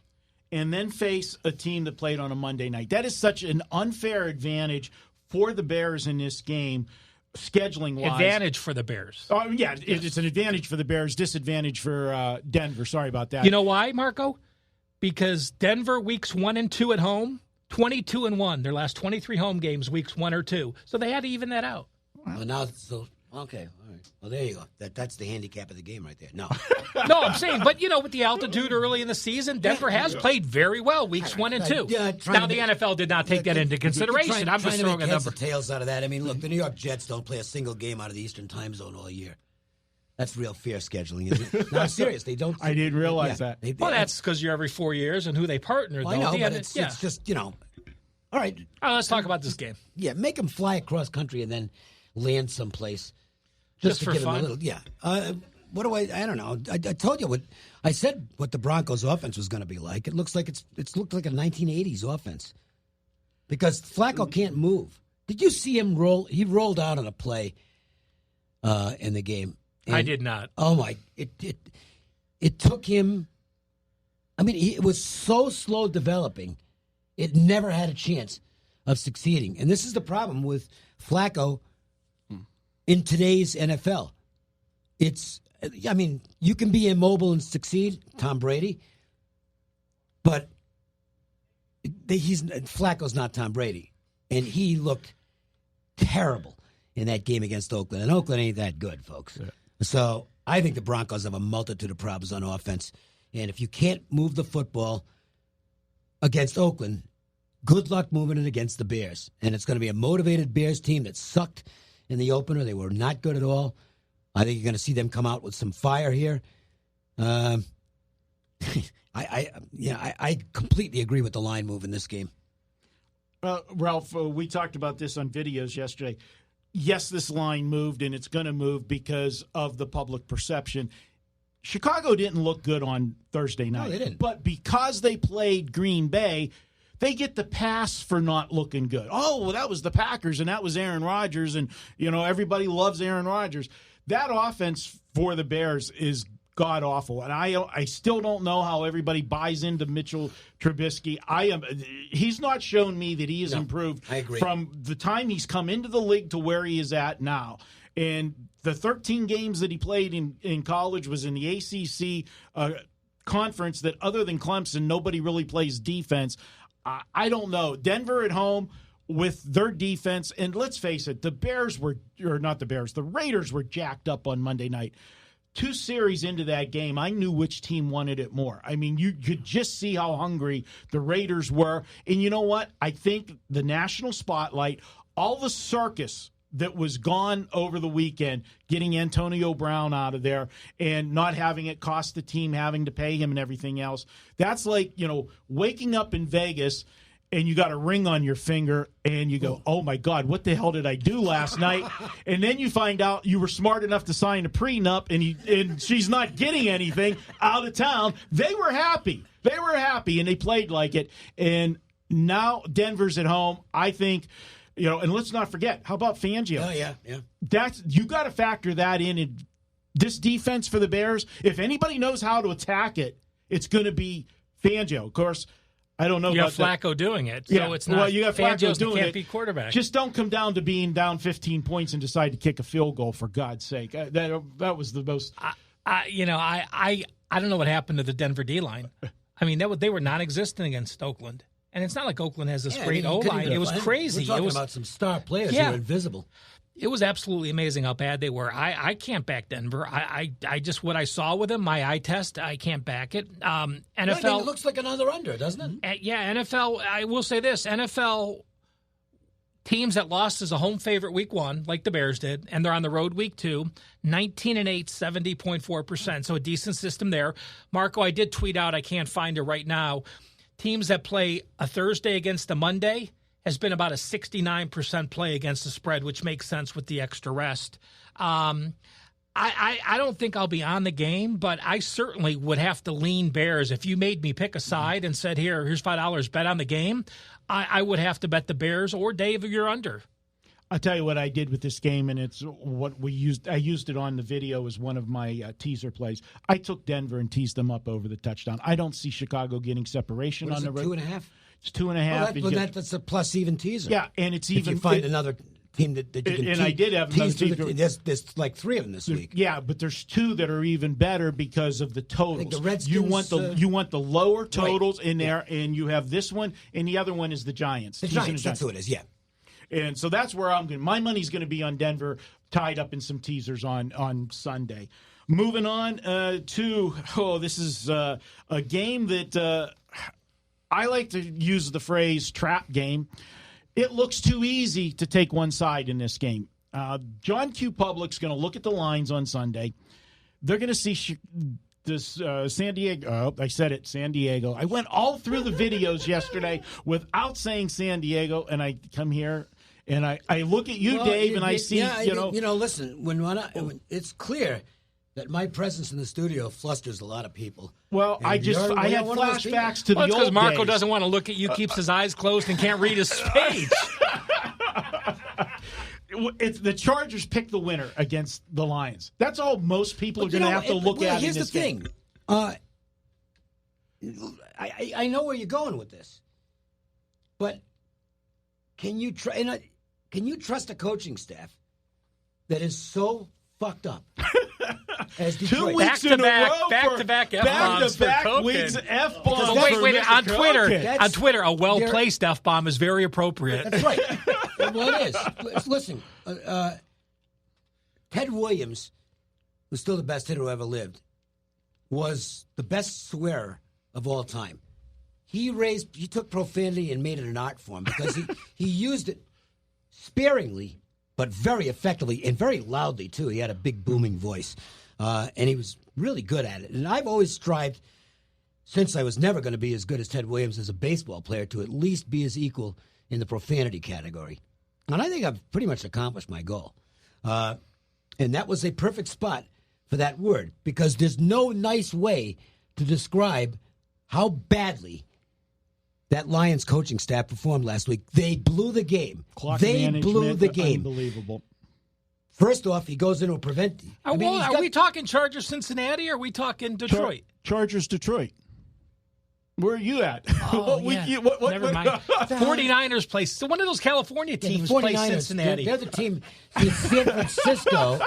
[SPEAKER 1] and then face a team that played on a Monday night? That is such an unfair advantage for the Bears in this game, scheduling-wise.
[SPEAKER 2] Advantage for the Bears.
[SPEAKER 1] Oh, yeah, it's an advantage for the Bears, disadvantage for Denver. Sorry about that.
[SPEAKER 2] You know why, Marco? Because Denver, weeks 1 and 2 at home, 22-1. Their last 23 home games, weeks 1 or 2. So they had to even that out.
[SPEAKER 3] Well, now, okay, all right. Well, there you go. That's the handicap of the game right there. No.
[SPEAKER 2] No, I'm saying, but, with the altitude early in the season, Denver has played very well weeks 1 and 2. Now, the NFL did not take that into consideration. I'm just throwing a number.
[SPEAKER 3] Tails out of that. I mean, look, the New York Jets don't play a single game out of the Eastern time zone all year. That's real fair scheduling, isn't it? No, serious. They don't.
[SPEAKER 1] I didn't realize that.
[SPEAKER 2] Well, that's because you're every 4 years and who they partner.
[SPEAKER 3] Well, I know, but it's just, all right.
[SPEAKER 2] All right, let's talk about this game.
[SPEAKER 3] Yeah, make them fly across country and then land someplace. Just
[SPEAKER 2] for fun?
[SPEAKER 3] What do I don't know. I told you what I said what the Broncos offense was going to be like. It looks like it's looked like a 1980s offense because Flacco can't move. Did you see him roll? He rolled out on a play in the game.
[SPEAKER 2] I did not.
[SPEAKER 3] Oh my! It took him. I mean, it was so slow developing. It never had a chance of succeeding. And this is the problem with Flacco in today's NFL. You can be immobile and succeed, Tom Brady, but Flacco's not Tom Brady, and he looked terrible in that game against Oakland, and Oakland ain't that good, folks. Yeah. So I think the Broncos have a multitude of problems on offense, and if you can't move the football against Oakland, good luck moving it against the Bears. And it's going to be a motivated Bears team that sucked in the opener. They were not good at all. I think you're going to see them come out with some fire here. I completely agree with the line move in this game.
[SPEAKER 1] Ralph, we talked about this on videos yesterday. Yes, this line moved, and it's going to move because of the public perception. Chicago didn't look good on Thursday night.
[SPEAKER 3] No, they didn't.
[SPEAKER 1] But because they played Green Bay, they get the pass for not looking good. Oh, well, that was the Packers, and that was Aaron Rodgers, and, everybody loves Aaron Rodgers. That offense for the Bears is god-awful, and I still don't know how everybody buys into Mitchell Trubisky. He's not shown me that he has improved from the time he's come into the league to where he is at now. And the 13 games that he played in college was in the ACC conference that, other than Clemson, nobody really plays defense. I don't know. Denver at home with their defense, and let's face it, the Raiders were jacked up on Monday night. 2 series into that game, I knew which team wanted it more. I mean, you could just see how hungry the Raiders were. And you know what? I think the national spotlight, all the circus that was gone over the weekend, getting Antonio Brown out of there and not having it cost the team having to pay him and everything else. That's like, waking up in Vegas and you got a ring on your finger and you go, oh my God, what the hell did I do last night? And then you find out you were smart enough to sign a prenup and she's not getting anything out of town. They were happy. And they played like it. And now Denver's at home. I think, and let's not forget, how about Fangio?
[SPEAKER 3] Oh, yeah.
[SPEAKER 1] You got to factor that in. This defense for the Bears, if anybody knows how to attack it, it's going to be Fangio. Of course, I don't know.
[SPEAKER 2] You got Flacco doing it, so it's not. Well,
[SPEAKER 1] you got Flacco doing it.
[SPEAKER 2] Can't be quarterback.
[SPEAKER 1] Just don't come down to being down 15 points and decide to kick a field goal. For God's sake, that was the most.
[SPEAKER 2] I don't know what happened to the Denver D line. I mean, they were non-existent against Oakland, and it's not like Oakland has this great O line. It was crazy.
[SPEAKER 3] We're talking about some star players who are invisible.
[SPEAKER 2] It was absolutely amazing how bad they were. I can't back Denver. I just what I saw with them, my eye test, I can't back it. NFL
[SPEAKER 3] it looks like another under, doesn't it?
[SPEAKER 2] Yeah, NFL. I will say this: NFL teams that lost as a home favorite week 1, like the Bears did, and they're on the road week 2, 19-8, 70.4%. So a decent system there. Marco, I did tweet out. I can't find it right now. Teams that play a Thursday against a Monday has been about a 69% play against the spread, which makes sense with the extra rest. I don't think I'll be on the game, but I certainly would have to lean Bears. If you made me pick a side and said, here's $5, bet on the game, I would have to bet the Bears or Dave, you're under.
[SPEAKER 1] I'll tell you what I did with this game, and it's what we used. I used it on the video as one of my teaser plays. I took Denver and teased them up over the touchdown. I don't see Chicago getting separation on the road.
[SPEAKER 3] 2.5?
[SPEAKER 1] It's 2.5.
[SPEAKER 3] That's a plus even teaser.
[SPEAKER 1] Yeah, and it's even.
[SPEAKER 3] If you find another team that you can tease.
[SPEAKER 1] And I did have another team.
[SPEAKER 3] There's like 3 of them this week.
[SPEAKER 1] Yeah, but there's 2 that are even better because of the totals.
[SPEAKER 3] I think the Redskins,
[SPEAKER 1] you want the lower totals in there, and you have this one, and the other one is the Giants.
[SPEAKER 3] The Giants, that's who it is, yeah.
[SPEAKER 1] And so that's where I'm going. My money's going to be on Denver, tied up in some teasers on Sunday. Moving on this is a game that I like to use the phrase trap game. It looks too easy to take one side in this game. John Q. Public's going to look at the lines on Sunday. They're going to see this San Diego. I said it, San Diego. I went all through the videos yesterday without saying San Diego, and I come here and I look at you, Dave, and I see,
[SPEAKER 3] listen, when it's clear that my presence in the studio flusters a lot of people.
[SPEAKER 1] Well, I had flashbacks to the old days.
[SPEAKER 2] Because Marco doesn't want to look at you, keeps his eyes closed, and can't read his page.
[SPEAKER 1] The Chargers pick the winner against the Lions. That's all most people are going to have to look at.
[SPEAKER 3] Here's the thing. I know where you're going with this, but can you trust a coaching staff that is so fucked up as Detroit.
[SPEAKER 1] 2 weeks in a row
[SPEAKER 2] back-to-back F-bombs for Koken.
[SPEAKER 1] weeks F-bombs.
[SPEAKER 2] Wait, on
[SPEAKER 1] Koken.
[SPEAKER 2] Twitter, a well-placed F-bomb is very appropriate.
[SPEAKER 3] That's right. Well, it is. Listen, Ted Williams, who's still the best hitter who ever lived, was the best swearer of all time. He took profanity and made it an art form because he used it sparingly, but very effectively and very loudly, too. He had a big booming voice, and he was really good at it. And I've always strived, since I was never going to be as good as Ted Williams as a baseball player, to at least be his equal in the profanity category. And I think I've pretty much accomplished my goal. And that was a perfect spot for that word, because there's no nice way to describe how badly that Lions coaching staff performed last week. They blew the game. They blew the game.
[SPEAKER 1] Unbelievable.
[SPEAKER 3] First off, he goes into a prevent.
[SPEAKER 2] Are we talking Chargers Cincinnati, or are we talking Detroit?
[SPEAKER 1] Chargers Detroit. Where are you at?
[SPEAKER 2] Oh, never mind. 49ers play. So one of those California teams play Cincinnati.
[SPEAKER 3] They're the team. See, San Francisco.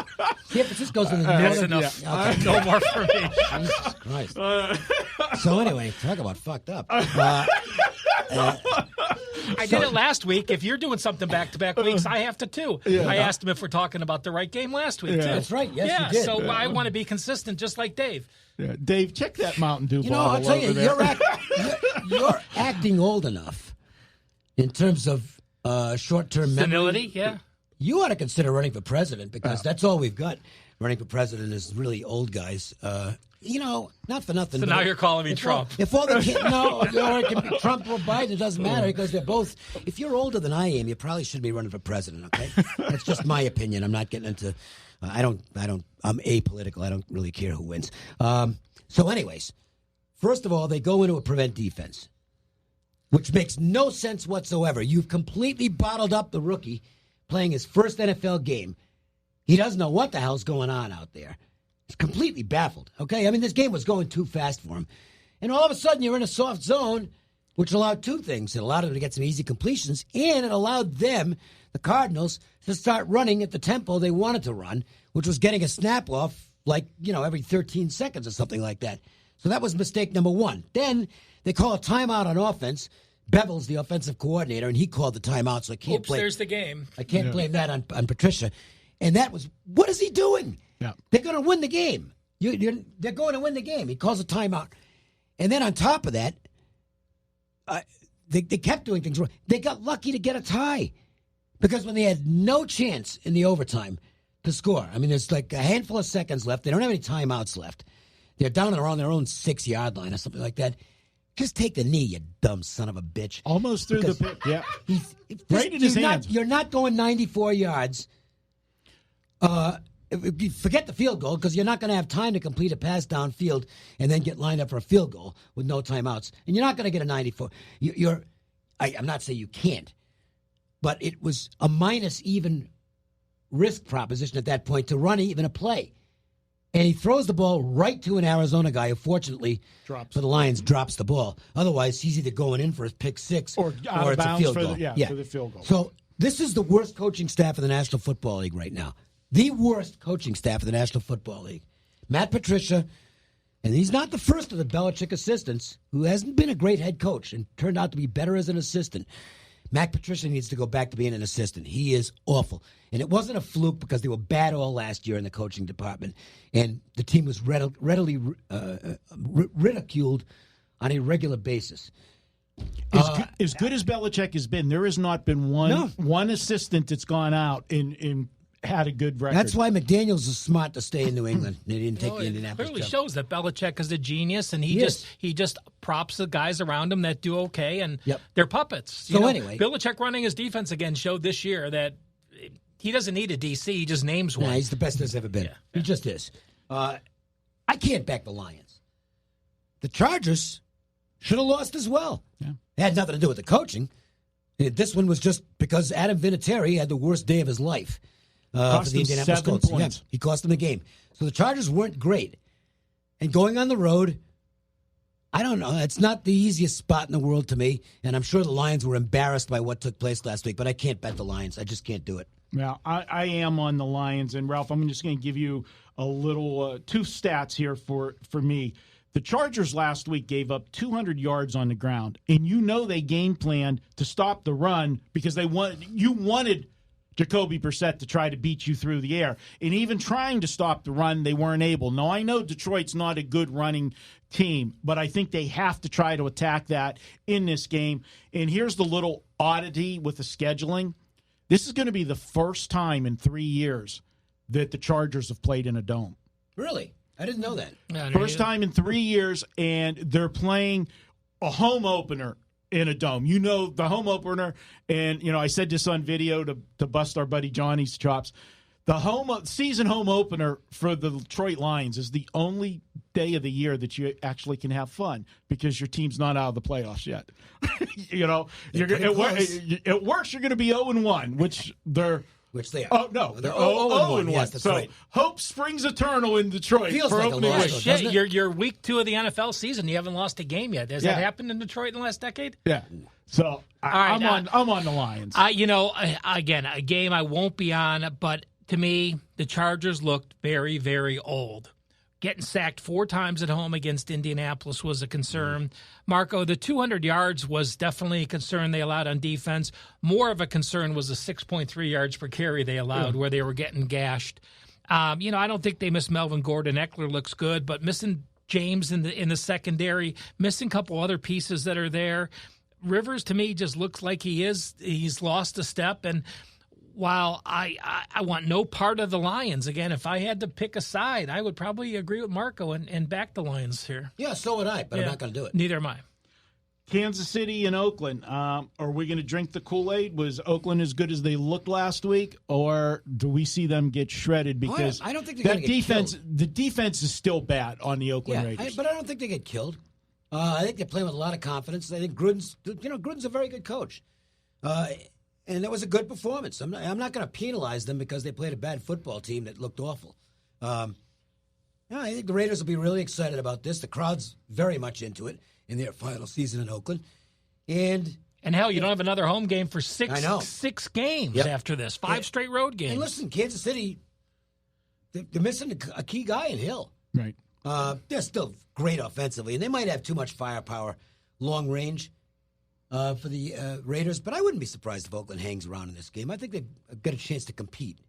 [SPEAKER 3] San Francisco's in the
[SPEAKER 2] That's
[SPEAKER 3] northern.
[SPEAKER 2] enough.
[SPEAKER 3] Yeah. Okay.
[SPEAKER 2] No more for me.
[SPEAKER 3] Jesus Christ. So anyway, talk about fucked up.
[SPEAKER 2] I did it last week. If you're doing something back-to-back weeks, I have to too. Yeah. I asked him if we're talking about the right game last week, too.
[SPEAKER 3] That's right. Yes, you did.
[SPEAKER 2] So I want to be consistent, just like Dave.
[SPEAKER 1] Yeah. Dave, check that Mountain Dew bottle.
[SPEAKER 3] I'll tell you, you're acting old enough in terms of short-term memory.
[SPEAKER 2] Senility, yeah.
[SPEAKER 3] You ought to consider running for president, because that's all we've got. Running for president is really old guys. Not for nothing.
[SPEAKER 2] So now you're calling me Trump.
[SPEAKER 3] If all the kids, or it can be Trump or Biden, it doesn't matter, because they're both. If you're older than I am, you probably should be running for president. Okay, that's just my opinion. I'm not getting into. I'm apolitical. I don't really care who wins. So, anyways, first of all, they go into a prevent defense, which makes no sense whatsoever. You've completely bottled up the rookie playing his first NFL game. He doesn't know what the hell's going on out there. He's completely baffled, okay? I mean, this game was going too fast for him. And all of a sudden, you're in a soft zone, which allowed two things. It allowed him to get some easy completions, and it allowed them, the Cardinals, to start running at the tempo they wanted to run, which was getting a snap off, every 13 seconds or something like that. So that was mistake number one. Then they call a timeout on offense. Bevel's the offensive coordinator, and he called the timeout, so I can't blame.
[SPEAKER 2] There's the game.
[SPEAKER 3] I can't blame that on Patricia. And that was, what is he doing?
[SPEAKER 1] Yeah.
[SPEAKER 3] They're going to win the game. They're going to win the game. He calls a timeout. And then on top of that, they kept doing things wrong. They got lucky to get a tie, because when they had no chance in the overtime to score, I mean, there's like a handful of seconds left. They don't have any timeouts left. They're down around their own 6-yard line or something like that. Just take the knee, you dumb son of a bitch.
[SPEAKER 1] Almost through the pit. Yeah.
[SPEAKER 3] Right in his hands. You're not going 94 yards. Forget the field goal, because you're not going to have time to complete a pass downfield and then get lined up for a field goal with no timeouts. And you're not going to get a 94. I'm not saying you can't, but it was a minus even risk proposition at that point to run even a play. And he throws the ball right to an Arizona guy who, fortunately, for the Lions, drops the ball. Otherwise, he's either going in for his pick six or it's a field goal.
[SPEAKER 1] For the field goal.
[SPEAKER 3] So this is the worst coaching staff in the National Football League right now. The worst coaching staff of the National Football League. Matt Patricia, and he's not the first of the Belichick assistants who hasn't been a great head coach and turned out to be better as an assistant. Matt Patricia needs to go back to being an assistant. He is awful. And it wasn't a fluke, because they were bad all last year in the coaching department. And the team was readily ridiculed on a regular basis.
[SPEAKER 1] As good as Belichick has been, there has not been one assistant that's gone out in had a good record.
[SPEAKER 3] That's why McDaniels is smart to stay in New England. They didn't take the Indianapolis.
[SPEAKER 2] It clearly
[SPEAKER 3] job.
[SPEAKER 2] shows that Belichick is a genius, and he just props the guys around him that do okay, and they're puppets.
[SPEAKER 3] Anyway,
[SPEAKER 2] Belichick running his defense again showed this year that he doesn't need a DC. He just names one.
[SPEAKER 3] Nah, he's the best there's ever been. Yeah. He just is. I can't back the Lions. The Chargers should have lost as well. Yeah. It had nothing to do with the coaching. This one was just because Adam Vinatieri had the worst day of his life.
[SPEAKER 1] Cost
[SPEAKER 3] for the Indianapolis
[SPEAKER 1] 7
[SPEAKER 3] Colts.
[SPEAKER 1] points.
[SPEAKER 3] Yeah, he cost them the game. So the Chargers weren't great. And going on the road I don't know. It's not the easiest spot in the world to me, and I'm sure the Lions were embarrassed by what took place last week, but I can't bet the Lions. I just can't do it.
[SPEAKER 1] Now, I am on the Lions, and Ralph, I'm just going to give you a little two stats here for me. The Chargers last week gave up 200 yards on the ground, and you know they game planned to stop the run because you wanted Jacoby Brissett to try to beat you through the air. And even trying to stop the run, they weren't able. Now, I know Detroit's not a good running team, but I think they have to try to attack that in this game. And here's the little oddity with the scheduling. This is going to be the first time in 3 years that the Chargers have played in a dome.
[SPEAKER 3] Really? I didn't know that.
[SPEAKER 1] First time in 3 years, and they're playing a home opener in a dome. You know the home opener, and I said this on video to bust our buddy Johnny's chops. The season home opener for the Detroit Lions is the only day of the year that you actually can have fun because your team's not out of the playoffs yet. It works. You're going to be 0-1, which they are. Oh no, they're 0-1. Yes, that's right. Hope springs eternal in Detroit.
[SPEAKER 3] Feels
[SPEAKER 1] for
[SPEAKER 3] like
[SPEAKER 1] opening
[SPEAKER 3] a loss,
[SPEAKER 1] week.
[SPEAKER 2] You're week 2 of the NFL season. You haven't lost a game yet. Has that happened in Detroit in the last decade?
[SPEAKER 1] Yeah. So I'm on the Lions.
[SPEAKER 2] Again, a game I won't be on, but to me, the Chargers looked very, very old. Getting sacked 4 times at home against Indianapolis was a concern. Marco, the 200 yards was definitely a concern they allowed on defense. More of a concern was the 6.3 yards per carry they allowed where they were getting gashed. I don't think they missed Melvin Gordon. Eckler looks good, but missing James in the secondary, missing a couple other pieces that are there. Rivers, to me, just looks like he's lost a step. And while I want no part of the Lions, again, if I had to pick a side, I would probably agree with Marco and back the Lions here.
[SPEAKER 3] Yeah, so would I, but I'm not going to do it.
[SPEAKER 2] Neither am I.
[SPEAKER 1] Kansas City and Oakland. Are we going to drink the Kool-Aid? Was Oakland as good as they looked last week, or do we see them get shredded? Because
[SPEAKER 3] I don't think they're going to get killed.
[SPEAKER 1] The defense is still bad on the Oakland Raiders.
[SPEAKER 3] But I don't think they get killed. I think they're playing with a lot of confidence. I think Gruden's a very good coach. And that was a good performance. I'm not going to penalize them because they played a bad football team that looked awful. I think the Raiders will be really excited about this. The crowd's very much into it in their final season in Oakland. And
[SPEAKER 2] hell, you don't have another home game for six games after this. 5 straight road games.
[SPEAKER 3] And listen, Kansas City, they're missing a key guy in Hill.
[SPEAKER 1] Right.
[SPEAKER 3] They're still great offensively, and they might have too much firepower long range for the Raiders, but I wouldn't be surprised if Oakland hangs around in this game. I think they've got a chance to compete.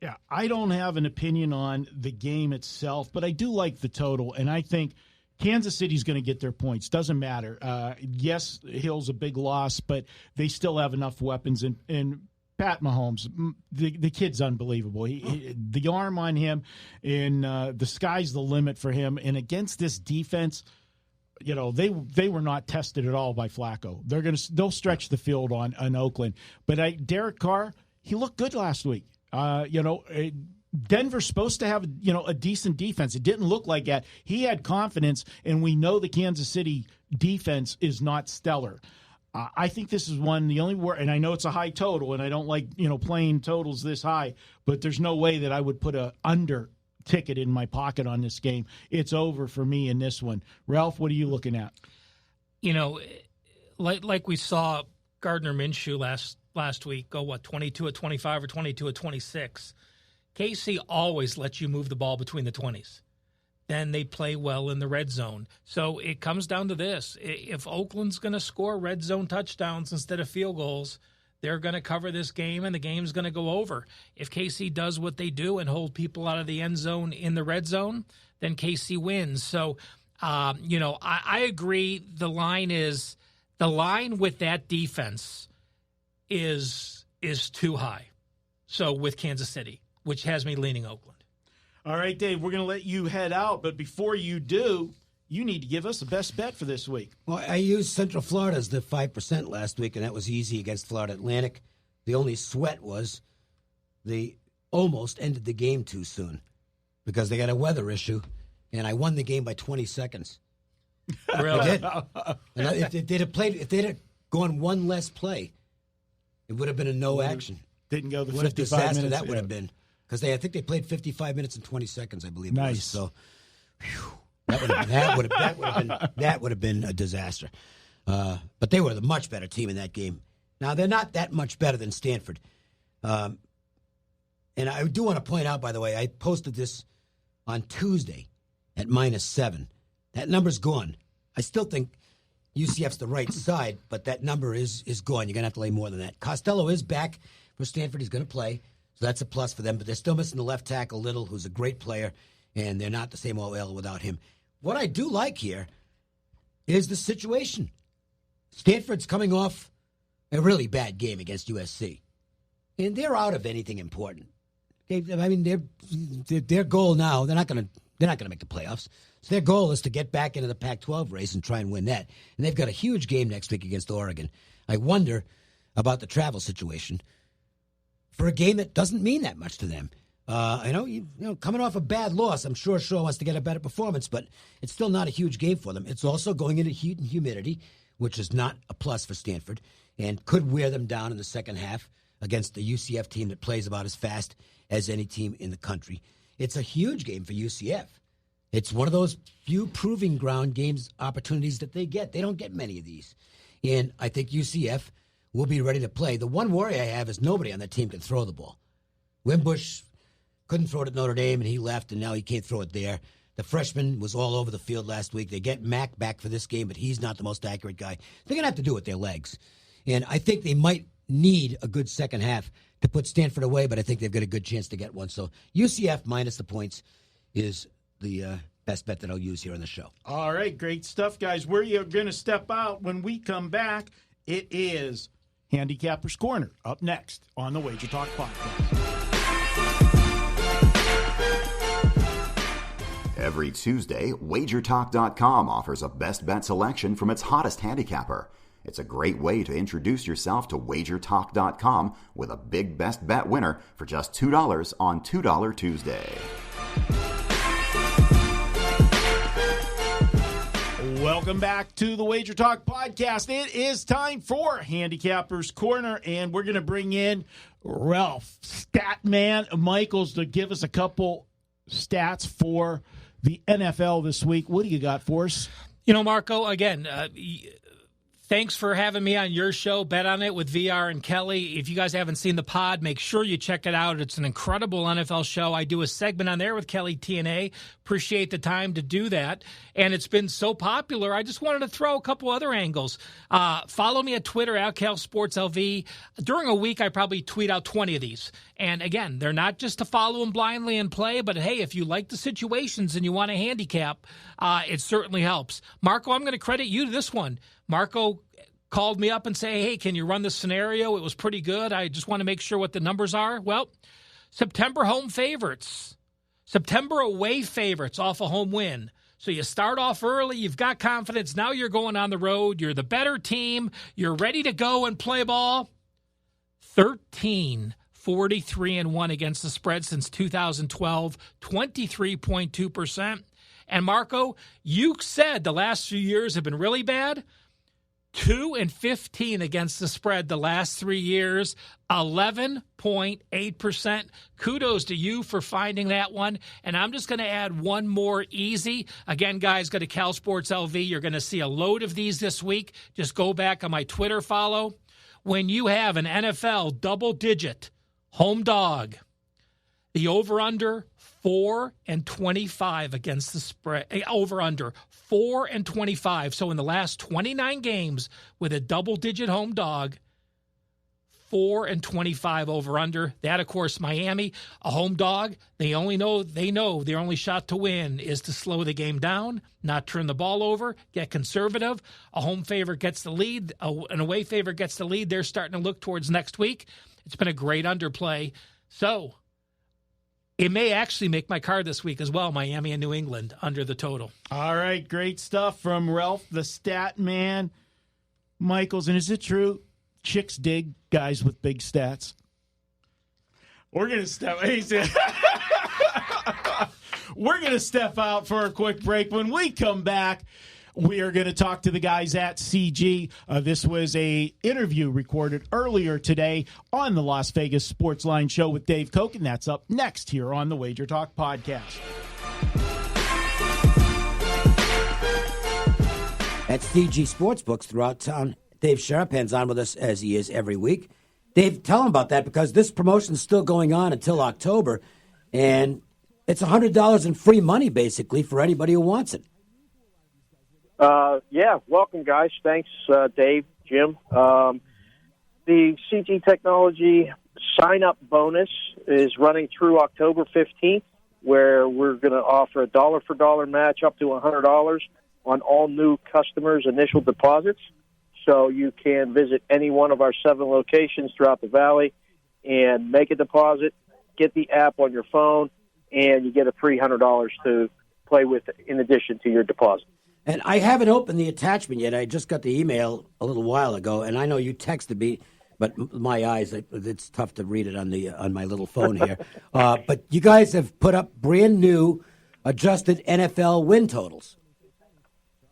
[SPEAKER 1] Yeah, I don't have an opinion on the game itself, but I do like the total, and I think Kansas City's going to get their points. Doesn't matter. Yes, Hill's a big loss, but they still have enough weapons. And Pat Mahomes, the kid's unbelievable. The arm on him, and the sky's the limit for him. And against this defense, they were not tested at all by Flacco. They'll stretch the field on Oakland. But Derek Carr, he looked good last week. Denver's supposed to have a decent defense. It didn't look like that. He had confidence, and we know the Kansas City defense is not stellar. I think this is the only word, and I know it's a high total, and I don't like playing totals this high, but there's no way that I would put a under ticket in my pocket on this game. It's over for me in this one. Ralph, what are you looking at?
[SPEAKER 2] Like we saw Gardner Minshew last week go 22 of 25 or 22 of 26. KC always lets you move the ball between the 20s. Then they play well in the red zone. So it comes down to this. If Oakland's going to score red zone touchdowns instead of field goals, they're going to cover this game, and the game's going to go over. If KC does what they do and hold people out of the end zone in the red zone, then KC wins. So, I agree. The line with that defense is too high. So with Kansas City, which has me leaning Oakland.
[SPEAKER 1] All right, Dave, we're going to let you head out, but before you do, you need to give us the best bet for this week.
[SPEAKER 3] Well, I used Central Florida as the 5% last week, and that was easy against Florida Atlantic. The only sweat was they almost ended the game too soon because they got a weather issue, and I won the game by 20 seconds.
[SPEAKER 2] Really?
[SPEAKER 3] I did. And if they'd have gone one less play, it would have been a no action.
[SPEAKER 1] Didn't go the 55
[SPEAKER 3] what a disaster
[SPEAKER 1] minutes.
[SPEAKER 3] That would have been. Because I think they played 55 minutes and 20 seconds, I believe.
[SPEAKER 1] Nice.
[SPEAKER 3] It was. So, whew. That would have been a disaster. But they were the much better team in that game. Now, they're not that much better than Stanford. And I do want to point out, by the way, I posted this on Tuesday at -7. That number's gone. I still think UCF's the right side, but that number is gone. You're going to have to lay more than that. Costello is back for Stanford. He's going to play, so that's a plus for them. But they're still missing the left tackle, Little, who's a great player, and they're not the same OL without him. What I do like here is the situation. Stanford's coming off a really bad game against USC, and they're out of anything important. Their goal now, they're not going to make the playoffs. So their goal is to get back into the Pac-12 race and try and win that. And they've got a huge game next week against Oregon. I wonder about the travel situation for a game that doesn't mean that much to them. Coming off a bad loss, I'm sure Shaw wants to get a better performance, but it's still not a huge game for them. It's also going into heat and humidity, which is not a plus for Stanford, and could wear them down in the second half against the UCF team that plays about as fast as any team in the country. It's a huge game for UCF. It's one of those few proving ground games opportunities that they get. They don't get many of these. And I think UCF will be ready to play. The one worry I have is nobody on that team can throw the ball. Wimbush couldn't throw it at Notre Dame, and he left, and now he can't throw it there. The freshman was all over the field last week. They get Mack back for this game, but he's not the most accurate guy. They're going to have to do it with their legs. And I think they might need a good second half to put Stanford away, but I think they've got a good chance to get one. So UCF minus the points is the best bet that I'll use here on the show.
[SPEAKER 1] All right, great stuff, guys. Where you're going to step out when we come back, it is Handicappers Corner up next on the WagerTalk Podcast.
[SPEAKER 4] Every Tuesday, WagerTalk.com offers a best bet selection from its hottest handicapper. It's a great way to introduce yourself to WagerTalk.com with a big best bet winner for just $2 on $2 Tuesday.
[SPEAKER 1] Welcome back to the WagerTalk Podcast. It is time for Handicappers Corner, and we're going to bring in Ralph Statman Michaels to give us a couple stats for the NFL this week. What do you got for us?
[SPEAKER 2] Marco, again, thanks for having me on your show, Bet on It with VR and Kelly. If you guys haven't seen the pod, make sure you check it out. It's an incredible NFL show. I do a segment on there with Kelly TNA. Appreciate the time to do that. And it's been so popular, I just wanted to throw a couple other angles. Follow me at Twitter, at CalSportsLV. During a week, I probably tweet out 20 of these. And again, they're not just to follow them blindly and play, but hey, if you like the situations and you want a handicap, it certainly helps. Marco, I'm going to credit you to this one. Marco called me up and say, hey, can you run this scenario? It was pretty good. I just want to make sure what the numbers are. Well, September home favorites. September away favorites off a home win. So you start off early. You've got confidence. Now you're going on the road. You're the better team. You're ready to go and play ball. 43-1 against the spread since 2012, 23.2%. And Marco, you said the last few years have been really bad. 2-15 against the spread the last 3 years, 11.8%. Kudos to you for finding that one. And I'm just going to add one more easy. Again, guys, go to Cal Sports LV. You're going to see a load of these this week. Just go back on my Twitter follow. When you have an NFL double-digit home dog, the over-under 4-25 against the spread. Over-under 4-25. So in the last 29 games with a double-digit home dog, 4-25 over-under. That, of course, Miami, a home dog. They know their only shot to win is to slow the game down, not turn the ball over, get conservative. A home favorite gets the lead. An away favorite gets the lead. They're starting to look towards next week. It's been a great underplay. So it may actually make my card this week as well, Miami and New England, under the total.
[SPEAKER 1] All right, great stuff from Ralph, the stat man, Michaels. And is it true chicks dig guys with big stats? We're going to step We're going to step out for a quick break. When we come back, we are going to talk to the guys at CG. This was a interview recorded earlier today on the Las Vegas Sportsline Show with Dave Koken. That's up next here on the WagerTalk Podcast.
[SPEAKER 3] at CG Sportsbooks throughout town. Dave Sharapan's on with us as he is every week. Dave, tell him about that because this promotion is still going on until October, and it's $100 in free money basically for anybody who wants it.
[SPEAKER 5] Yeah, welcome, guys. Thanks, Dave, Jim. The CG Technology sign-up bonus is running through October 15th, where we're going to offer a dollar-for-dollar match up to $100 on all new customers' initial deposits. So you can visit any one of our 7 locations throughout the Valley and make a deposit, get the app on your phone, and you get a free $100 to play with in addition to your deposit.
[SPEAKER 3] And I haven't opened the attachment yet. I just got the email a little while ago, and I know you texted me, but my eyes, it's tough to read it on my little phone here. But you guys have put up brand new adjusted NFL win totals.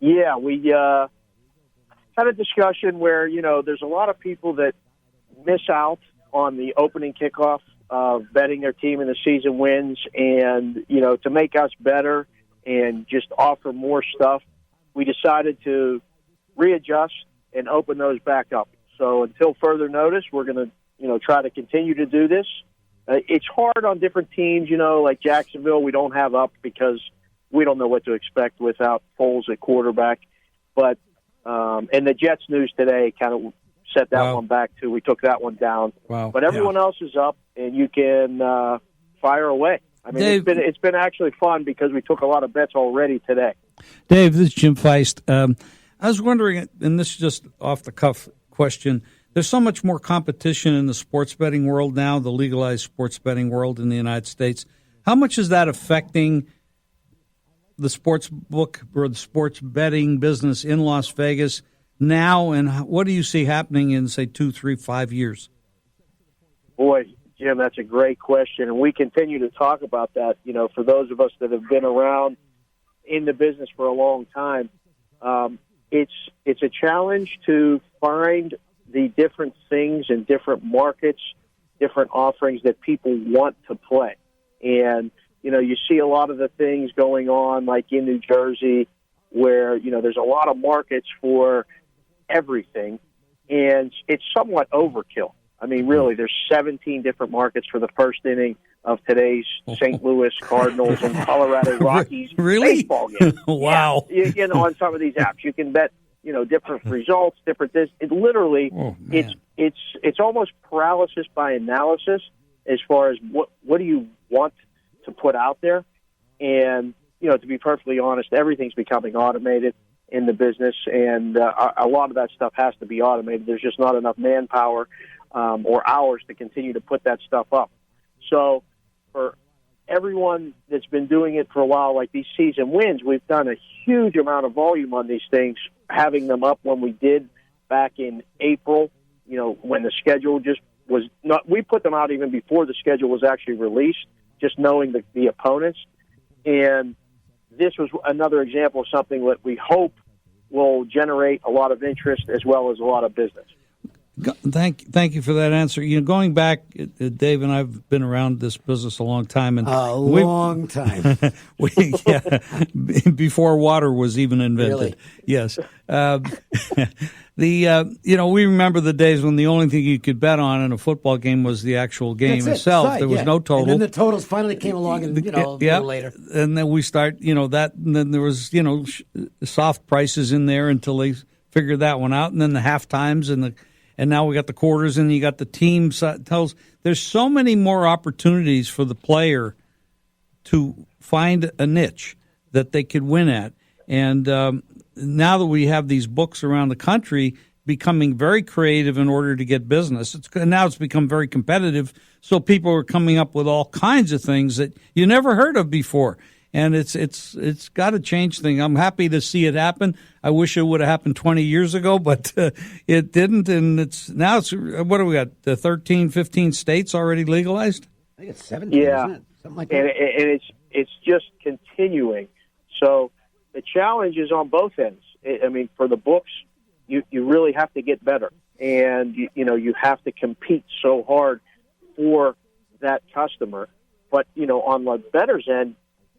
[SPEAKER 5] Yeah, we had a discussion where, there's a lot of people that miss out on the opening kickoff of betting their team in the season wins. And, to make us better and just offer more stuff, we decided to readjust and open those back up. So until further notice, we're going to, try to continue to do this. It's hard on different teams, like Jacksonville, we don't have up because we don't know what to expect without Foles at quarterback. But and the Jets news today kind of set that one back too. We took that one down.
[SPEAKER 6] Wow.
[SPEAKER 5] But everyone else is up, and you can fire away. I mean,
[SPEAKER 6] Dave,
[SPEAKER 5] it's been actually fun because we took a lot of bets already today.
[SPEAKER 6] Dave, this is Jim Feist. I was wondering, and this is just off-the-cuff question, there's so much more competition in the sports betting world now, the legalized sports betting world in the United States. How much is that affecting the sports book or the sports betting business in Las Vegas now, and what do you see happening in, say, 2, 3, 5 years?
[SPEAKER 5] Boy, Jim, that's a great question, and we continue to talk about that. For those of us that have been around in the business for a long time, it's a challenge to find the different things in different markets, different offerings that people want to play. And, you see a lot of the things going on, like in New Jersey, where, there's a lot of markets for everything, and it's somewhat overkill. I mean, really, there's 17 different markets for the first inning of today's St. Louis Cardinals and Colorado Rockies baseball game.
[SPEAKER 6] Wow.
[SPEAKER 5] Yeah, on some of these apps, you can bet, different results, different this. It literally, it's almost paralysis by analysis as far as what do you want to put out there. And, to be perfectly honest, everything's becoming automated in the business, and a lot of that stuff has to be automated. There's just not enough manpower or hours to continue to put that stuff up. So for everyone that's been doing it for a while, like these season wins, we've done a huge amount of volume on these things, having them up when we did back in April, when the schedule just was not, we put them out even before the schedule was actually released, just knowing the opponents. And this was another example of something that we hope will generate a lot of interest as well as a lot of business.
[SPEAKER 6] Thank you for that answer. Going back, Dave and I've been around this business a long time, and
[SPEAKER 3] long time.
[SPEAKER 6] Before water was even invented.
[SPEAKER 3] Really?
[SPEAKER 6] Yes. We remember the days when the only thing you could bet on in a football game was the actual game itself.
[SPEAKER 3] Right,
[SPEAKER 6] there was no total.
[SPEAKER 3] And then the totals finally came along, and a little later.
[SPEAKER 6] And then we start, that. And then there was, soft prices in there until they figured that one out, and then the half times and now we got the quarters, and you got the team tells. There's so many more opportunities for the player to find a niche that they could win at. And now that we have these books around the country becoming very creative in order to get business, now it's become very competitive. So people are coming up with all kinds of things that you never heard of before. And it's got to change things. I'm happy to see it happen. I wish it would have happened 20 years ago, but it didn't. And it's what do we got? 13, 15 states already legalized?
[SPEAKER 3] I think it's 17, isn't it? Something like that.
[SPEAKER 5] And it's just continuing. So the challenge is on both ends. I mean, for the books, you really have to get better, and you have to compete so hard for that customer. But on the bettor's end,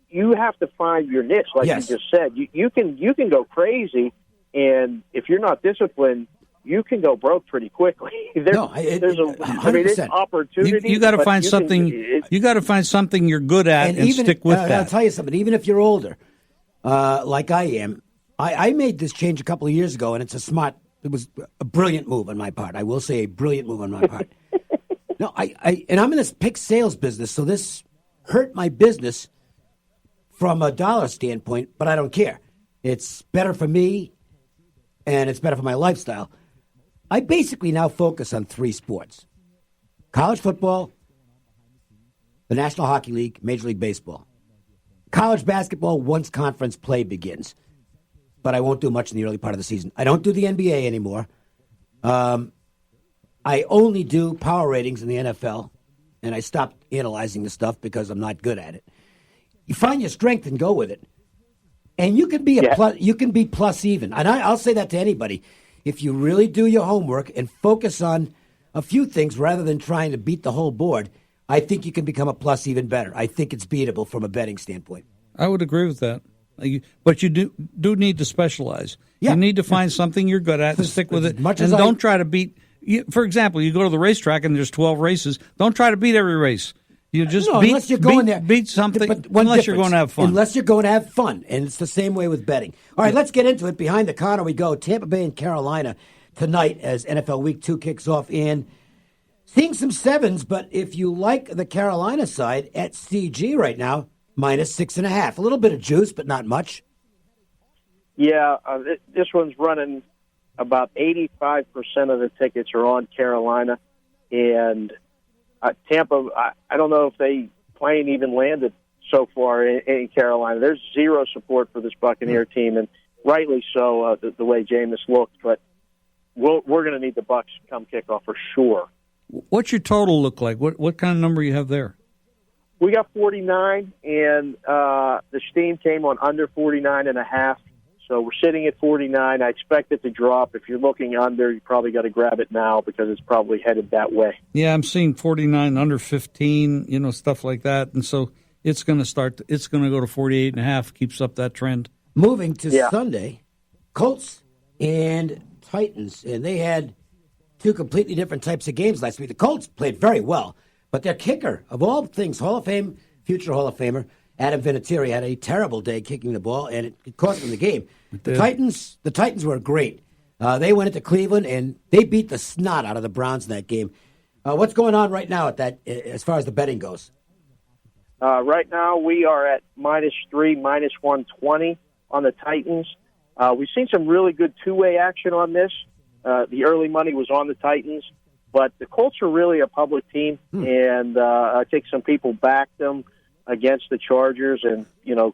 [SPEAKER 5] you have to find your niche, like you just said. You can go crazy And if you're not disciplined, you can go broke pretty quickly. There's it's opportunity.
[SPEAKER 6] You got to find something. You got to find something you're good at and
[SPEAKER 3] even,
[SPEAKER 6] stick with that.
[SPEAKER 3] I'll tell you something. Even if you're older, like I am, I made this change a couple of years ago, and it was a brilliant move on my part. I will say a brilliant move on my part. No, and I'm in this pick sales business, so this hurt my business from a dollar standpoint, but I don't care. It's better for me, and it's better for my lifestyle. I basically now focus on 3 sports: college football, the National Hockey League, Major League Baseball. College basketball once conference play begins, but I won't do much in the early part of the season. I don't do the NBA anymore. I only do power ratings in the NFL, and I stopped analyzing the stuff because I'm not good at it. You find your strength and go with it, and you can be you can be plus even. And I'll say that to anybody. If you really do your homework and focus on a few things rather than trying to beat the whole board, I think you can become a plus even better. I think it's beatable from a betting standpoint.
[SPEAKER 6] I would agree with that. But you do need to specialize. Yeah. You need to find something you're good at and stick with it. And don't try to beat. For example, you go to the racetrack and there's 12 races. Don't try to beat every race. You just
[SPEAKER 3] unless you're going there.
[SPEAKER 6] Beat something, unless you're going to have fun.
[SPEAKER 3] Unless you're going to have fun. And it's the same way with betting. All right, let's get into it. Behind the counter we go. Tampa Bay and Carolina tonight as NFL Week 2 kicks off. And seeing some 7s, but if you like the Carolina side at CG right now, -6.5. A little bit of juice, but not much.
[SPEAKER 5] Yeah, this one's running about 85% of the tickets are on Carolina. And Tampa, I don't know if they plane even landed so far in Carolina. There's zero support for this Buccaneer team, and rightly so, the way Jameis looked. But we're going to need the Bucs come kickoff for sure.
[SPEAKER 6] What's your total look like? What kind of number you have there?
[SPEAKER 5] We got 49, and the steam came on under 49.5. So we're sitting at 49. I expect it to drop. If you're looking under, you probably got to grab it now because it's probably headed that way.
[SPEAKER 6] Yeah, I'm seeing 49, under 15, stuff like that. And so it's going to start. It's going to go to 48.5. Keeps up that trend.
[SPEAKER 3] Moving to Sunday, Colts and Titans, and they had 2 completely different types of games last week. The Colts played very well, but their kicker, of all things, Hall of Fame, future Hall of Famer, Adam Vinatieri had a terrible day kicking the ball, and it cost them the game. The Titans were great. They went into Cleveland, and they beat the snot out of the Browns in that game. What's going on right now at that, as far as the betting goes?
[SPEAKER 5] Right now, we are at -3, -120 on the Titans. We've seen some really good two-way action on this. The early money was on the Titans, but the Colts are really a public team, and I think some people backed them against the Chargers and,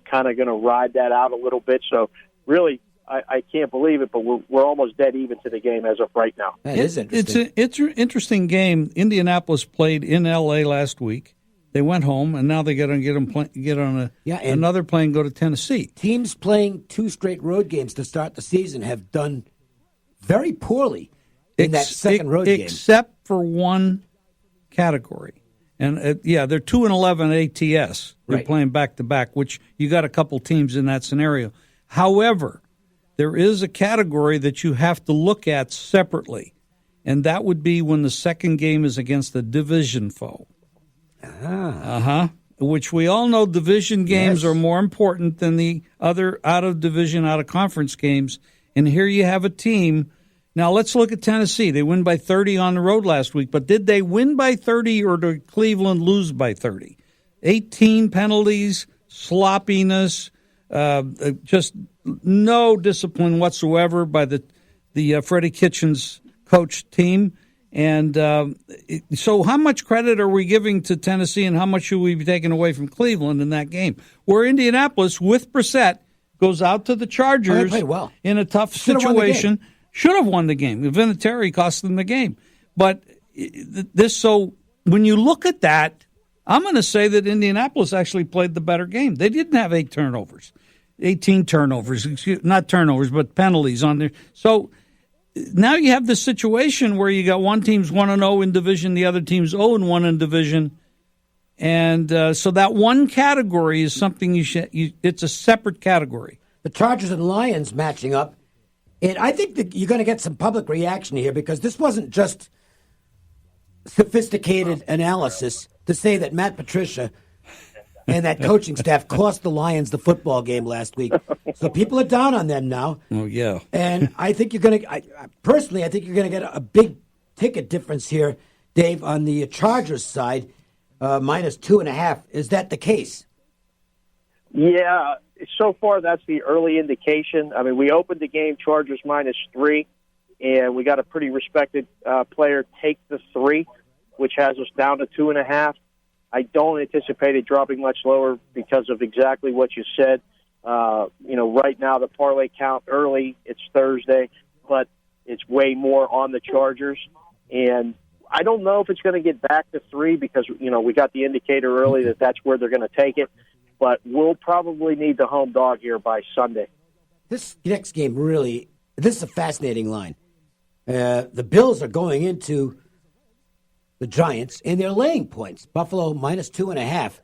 [SPEAKER 5] kind of going to ride that out a little bit. So really, I can't believe it, but we're almost dead even to the game as of right now.
[SPEAKER 3] That is interesting.
[SPEAKER 6] It's an interesting game. Indianapolis played in L.A. last week. They went home, and now they got to get on another plane, go to Tennessee.
[SPEAKER 3] Teams playing 2 straight road games to start the season have done very poorly in that second road game.
[SPEAKER 6] Except for one category. And, they're 2-11 ATS. They're playing back-to-back, which you got a couple teams in that scenario. However, there is a category that you have to look at separately, and that would be when the second game is against a division foe. Which we all know division games are more important than the other out-of-division, out-of-conference games. And here you have a team. Now, let's look at Tennessee. They win by 30 on the road last week, but did they win by 30 or did Cleveland lose by 30? 18 penalties, sloppiness, just no discipline whatsoever by the Freddie Kitchens coach team. And so how much credit are we giving to Tennessee and how much should we be taking away from Cleveland in that game? Where Indianapolis, with Brissett, goes out to the Chargers in a tough situation. Should have won the game. Vinatieri cost them the game. But when you look at that, I'm going to say that Indianapolis actually played the better game. They didn't have 18 turnovers, not turnovers, but penalties on there. So now you have this situation where you got one team's 1-0 in division, the other team's 0-1 in division. And so that one category is something it's a separate category.
[SPEAKER 3] The Chargers and Lions matching up. And I think that you're going to get some public reaction here because this wasn't just sophisticated analysis to say that Matt Patricia and that coaching staff cost the Lions the football game last week. So people are down on them now.
[SPEAKER 6] Oh, yeah.
[SPEAKER 3] And I think you're going to, personally, I think you're going to get a big ticket difference here, Dave, on the Chargers side, minus 2.5. Is that the case?
[SPEAKER 5] Yeah, so far that's the early indication. I mean, we opened the game Chargers -3, and we got a pretty respected player take the 3, which has us down to 2.5. I don't anticipate it dropping much lower because of exactly what you said. Right now the parlay count early, it's Thursday, but it's way more on the Chargers. And I don't know if it's going to get back to 3 because, we got the indicator early that that's where they're going to take it. But we'll probably need the home dog here by Sunday.
[SPEAKER 3] This next game this is a fascinating line. The Bills are going into the Giants, and they're laying points. Buffalo minus 2.5.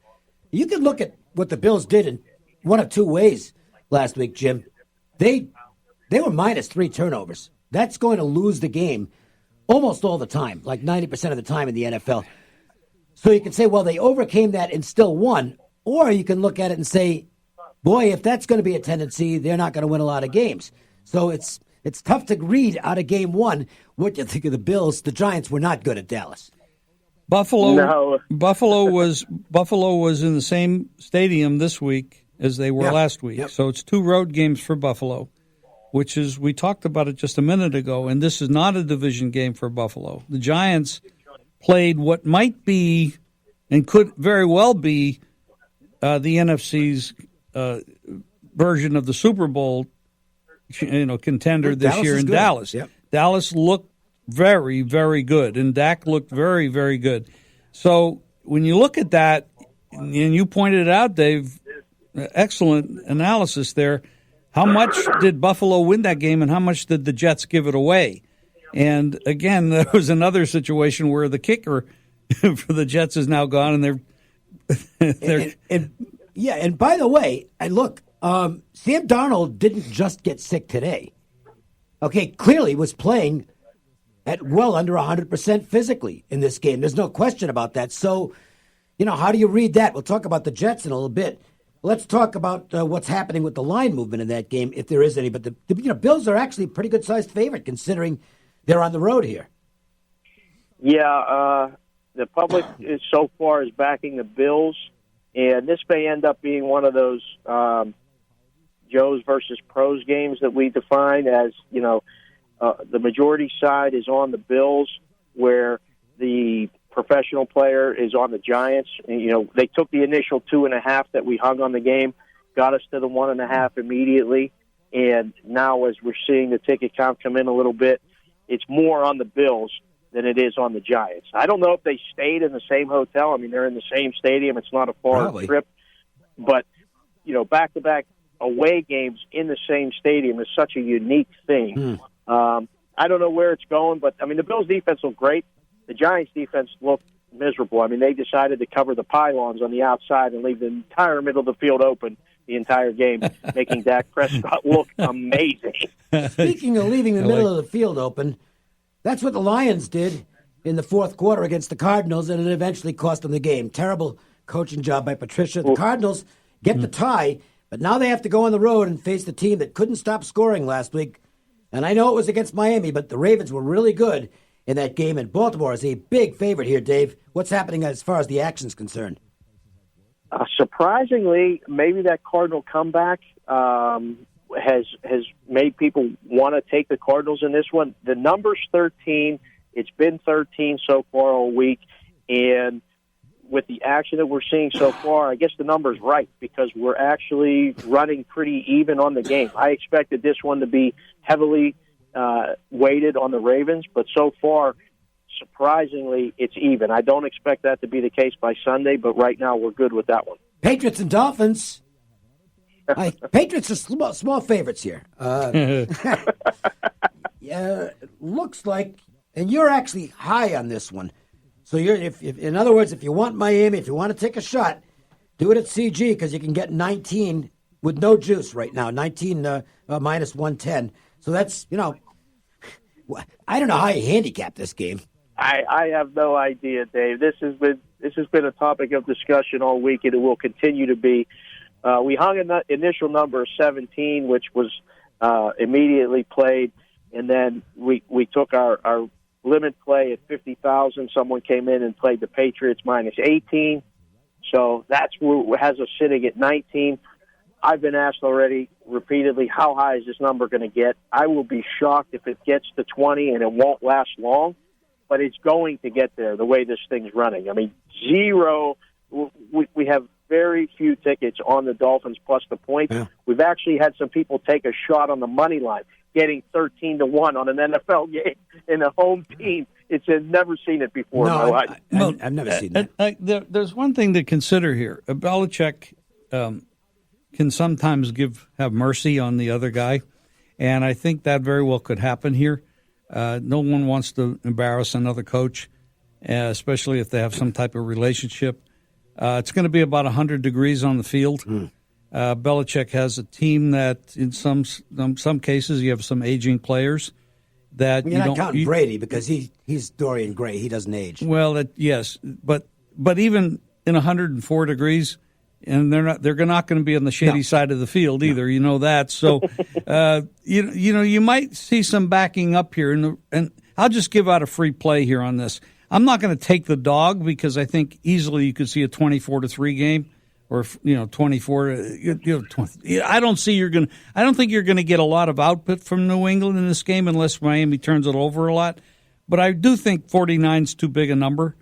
[SPEAKER 3] You can look at what the Bills did in one of two ways last week, Jim. They were minus 3 turnovers. That's going to lose the game almost all the time, like 90% of the time in the NFL. So you can say, well, they overcame that and still won. Or you can look at it and say, boy, if that's going to be a tendency, they're not going to win a lot of games. So it's tough to read out of game one what you think of the Bills. The Giants were not good at Dallas.
[SPEAKER 6] Buffalo was in the same stadium this week as they were last week. Yep. So it's 2 road games for Buffalo, which is, we talked about it just a minute ago, and this is not a division game for Buffalo. The Giants played what might be and could very well be the NFC's version of the Super Bowl contender this year in Dallas. Yep. Dallas looked very, very good, and Dak looked very, very good. So when you look at that, and you pointed it out, Dave, excellent analysis there, how much did Buffalo win that game and how much did the Jets give it away? And again, there was another situation where the kicker for the Jets is now gone, and they're
[SPEAKER 3] and by the way, look, Sam Darnold didn't just get sick today. Okay, clearly was playing at well under 100% physically in this game. There's no question about that. So, how do you read that? We'll talk about the Jets in a little bit. Let's talk about what's happening with the line movement in that game, if there is any. But the Bills are actually a pretty good-sized favorite considering they're on the road here.
[SPEAKER 5] Yeah, the public is so far is backing the Bills, and this may end up being one of those Joes versus pros games that we define as, the majority side is on the Bills, where the professional player is on the Giants. And, they took the initial 2.5 that we hung on the game, got us to the 1.5 immediately, and now as we're seeing the ticket count come in a little bit, it's more on the Bills than it is on the Giants. I don't know if they stayed in the same hotel. I mean, they're in the same stadium. It's not a far trip. But, back-to-back away games in the same stadium is such a unique thing. I don't know where it's going, but, the Bills' defense looked great. The Giants' defense looked miserable. They decided to cover the pylons on the outside and leave the entire middle of the field open the entire game, making Dak Prescott look amazing.
[SPEAKER 3] Speaking of leaving the middle of the field open, that's what the Lions did in the fourth quarter against the Cardinals, and it eventually cost them the game. Terrible coaching job by Patricia. The Cardinals get the tie, but now they have to go on the road and face the team that couldn't stop scoring last week. And I know it was against Miami, but the Ravens were really good in that game, and Baltimore is a big favorite here, Dave. What's happening as far as the action's concerned?
[SPEAKER 5] Surprisingly, maybe that Cardinal comeback has made people want to take the Cardinals in this one. The number's 13. It's been 13 so far all week, and with the action that we're seeing so far, I guess the number's right because we're actually running pretty even on the game. I expected this one to be heavily weighted on the Ravens, but so far, surprisingly, it's even. I don't expect that to be the case by Sunday, but right now we're good with that one.
[SPEAKER 3] Patriots and Dolphins. Patriots are small favorites here. Looks like, and you're actually high on this one. So if in other words, if you want Miami, if you want to take a shot, do it at CG because you can get 19 with no juice right now. 19 minus 110. So that's, I don't know how you handicap this game.
[SPEAKER 5] I have no idea, Dave. This has been a topic of discussion all week, and it will continue to be. We hung an initial number of 17, which was immediately played, and then we took our limit play at 50,000. Someone came in and played the Patriots minus 18, so that's what has us sitting at 19. I've been asked already repeatedly, how high is this number going to get? I will be shocked if it gets to 20, and it won't last long, but it's going to get there the way this thing's running. I mean, zero. We have very few tickets on the Dolphins plus the points. Yeah. We've actually had some people take a shot on the money line, getting 13-1 on an NFL game in a home team. I've never seen it before in my life.
[SPEAKER 3] I've never seen that.
[SPEAKER 6] There's one thing to consider here. Belichick can sometimes have mercy on the other guy, and I think that very well could happen here. No one wants to embarrass another coach, especially if they have some type of relationship. It's going to be about 100 degrees on the field. Belichick has a team that, in some cases, you have some aging players that
[SPEAKER 3] you're not counting Brady because he's Dorian Gray. He doesn't age.
[SPEAKER 6] Well, yes, but even in 104 degrees, and they're not going to be on the shady side of the field either. No. You know that. So, you might see some backing up here, and I'll just give out a free play here on this. I'm not going to take the dog because I think easily you could see a 24-3 game, or 24. 20. I don't think you're going to get a lot of output from New England in this game unless Miami turns it over a lot. But I do think 49's too big a number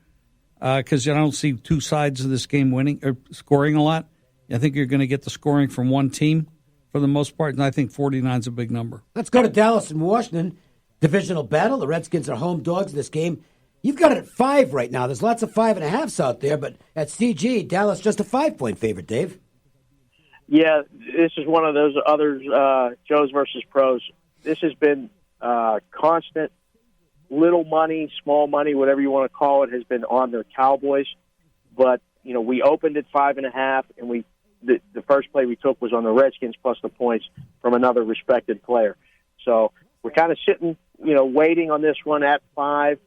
[SPEAKER 6] because I don't see two sides of this game winning or scoring a lot. I think you're going to get the scoring from one team for the most part, and I think 49's a big number.
[SPEAKER 3] Let's go to Dallas and Washington. Divisional battle. The Redskins are home dogs in this game. You've got it at 5 right now. There's lots of 5.5s out there, but at CG, Dallas just a 5-point favorite, Dave.
[SPEAKER 5] Yeah, this is one of those others, Joes versus pros. This has been constant little money, small money, whatever you want to call it, has been on the Cowboys. But, we opened at 5.5, and the first play we took was on the Redskins plus the points from another respected player. So we're kind of sitting, waiting on this one at 5.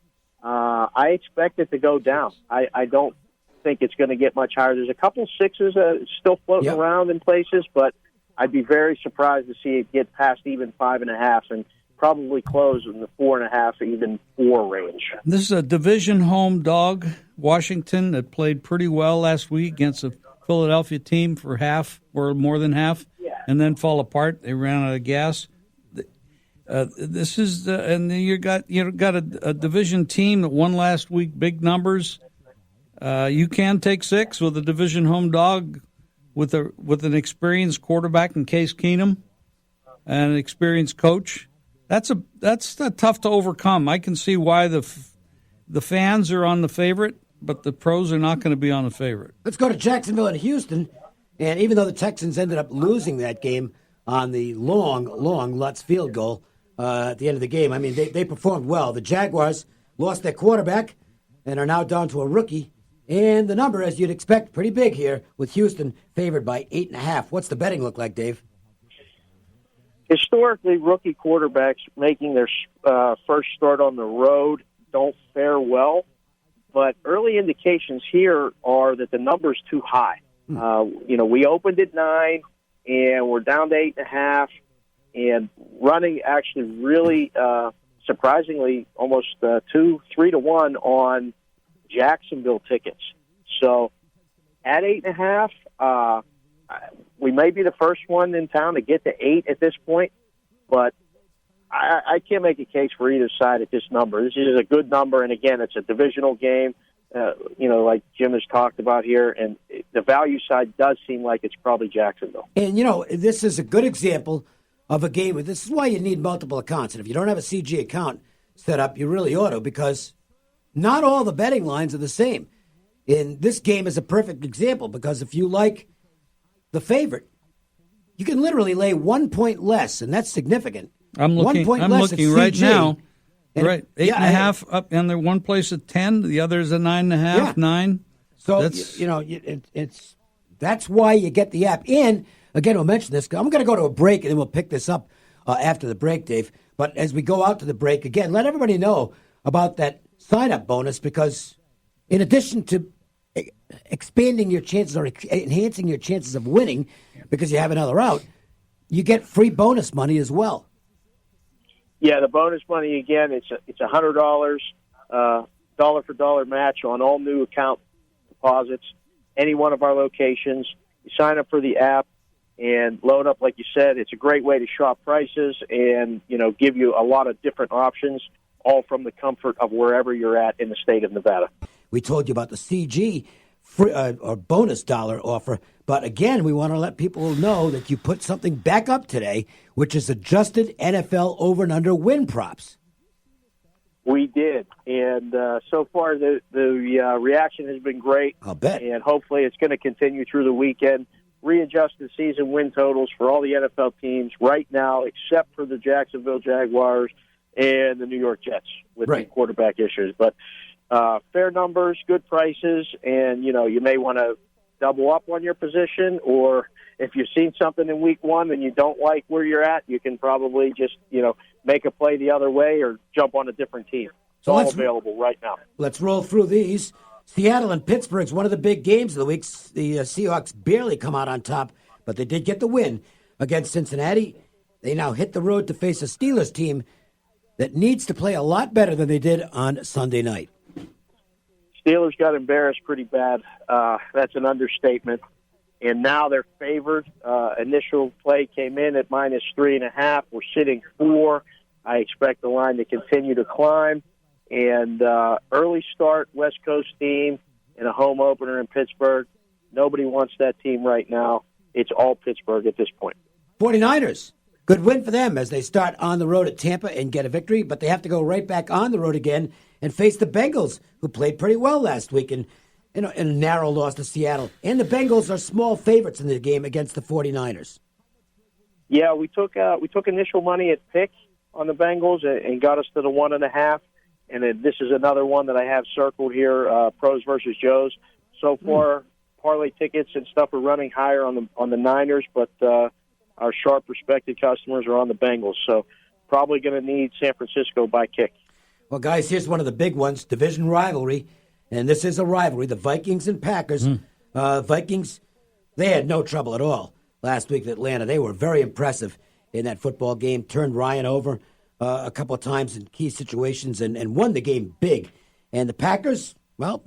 [SPEAKER 5] I expect it to go down. I don't think it's going to get much higher. There's a couple 6s still floating around in places, but I'd be very surprised to see it get past even 5.5 and probably close in the 4.5, even 4 range.
[SPEAKER 6] This is a division home dog, Washington, that played pretty well last week against a Philadelphia team for half or more than half, and then fall apart. They ran out of gas. This is and you got a division team that won last week, big numbers. You can take 6 with a division home dog with an experienced quarterback in Case Keenum and an experienced coach. That's tough to overcome. I can see why the fans are on the favorite, but the pros are not going to be on the favorite.
[SPEAKER 3] Let's go to Jacksonville and Houston, and even though the Texans ended up losing that game on the long Lutz field goal. At the end of the game. I mean, they performed well. The Jaguars lost their quarterback and are now down to a rookie. And the number, as you'd expect, pretty big here, with Houston favored by 8.5. What's the betting look like, Dave?
[SPEAKER 5] Historically, rookie quarterbacks making their first start on the road don't fare well. But early indications here are that the number's too high. We opened at 9, and we're down to 8.5. And running actually really, surprisingly, almost 2-3-1 on Jacksonville tickets. So at 8.5, we may be the first one in town to get to 8 at this point, but I can't make a case for either side at this number. This is a good number, and again, it's a divisional game, like Jim has talked about here, and the value side does seem like it's probably Jacksonville.
[SPEAKER 3] And, this is a good example of a game. This is why you need multiple accounts. And if you don't have a CG account set up, you really ought to, because not all the betting lines are the same. And this game is a perfect example, because if you like the favorite, you can literally lay 1 point less, and that's significant.
[SPEAKER 6] I'm looking right now. Right, 8.5 up, and they're one place at 10, the other is a 9.5, 9.
[SPEAKER 3] So that's why you get the app. And again, we'll mention this. I'm going to go to a break, and then we'll pick this up after the break, Dave. But as we go out to the break, again, let everybody know about that sign-up bonus, because in addition to expanding your chances or enhancing your chances of winning because you have another out, you get free bonus money as well.
[SPEAKER 5] Yeah, the bonus money, again, it's $100, dollar-for-dollar match on all new account deposits, any one of our locations. You sign up for the app and load up, like you said. It's a great way to shop prices and, give you a lot of different options, all from the comfort of wherever you're at in the state of Nevada.
[SPEAKER 3] We told you about the CG free, or bonus dollar offer, but again, we want to let people know that you put something back up today, which is adjusted NFL over and under win props.
[SPEAKER 5] We did, and so far the reaction has been great.
[SPEAKER 3] I'll bet.
[SPEAKER 5] And hopefully it's going to continue through the weekend. Readjusted season win totals for all the NFL teams right now, except for the Jacksonville Jaguars and the New York Jets with the quarterback issues. But fair numbers, good prices, and, you may want to double up on your position, or if you've seen something in week one and you don't like where you're at, you can probably just, make a play the other way or jump on a different team. It's all available right now.
[SPEAKER 3] Let's roll through these. Seattle and Pittsburgh is one of the big games of the week. The Seahawks barely come out on top, but they did get the win against Cincinnati. They now hit the road to face a Steelers team that needs to play a lot better than they did on Sunday night.
[SPEAKER 5] Steelers got embarrassed pretty bad. That's an understatement. And now they're favored. Initial play came in at -3.5. We're sitting 4. I expect the line to continue to climb. And early start, West Coast team in a home opener in Pittsburgh. Nobody wants that team right now. It's all Pittsburgh at this point.
[SPEAKER 3] 49ers, good win for them as they start on the road at Tampa and get a victory, but they have to go right back on the road again and face the Bengals, who played pretty well last week in a narrow loss to Seattle. And the Bengals are small favorites in the game against the 49ers.
[SPEAKER 5] Yeah, we took initial money at pick on the Bengals and got us to the 1.5. And then this is another one that I have circled here, pros versus Joes. So far, parlay tickets and stuff are running higher on the Niners, but our sharp, respected customers are on the Bengals. So probably going to need San Francisco by kick.
[SPEAKER 3] Well, guys, here's one of the big ones, division rivalry. And this is a rivalry, the Vikings and Packers. Vikings, they had no trouble at all last week in Atlanta. They were very impressive in that football game, turned Ryan over a couple of times in key situations and won the game big. And the Packers, well,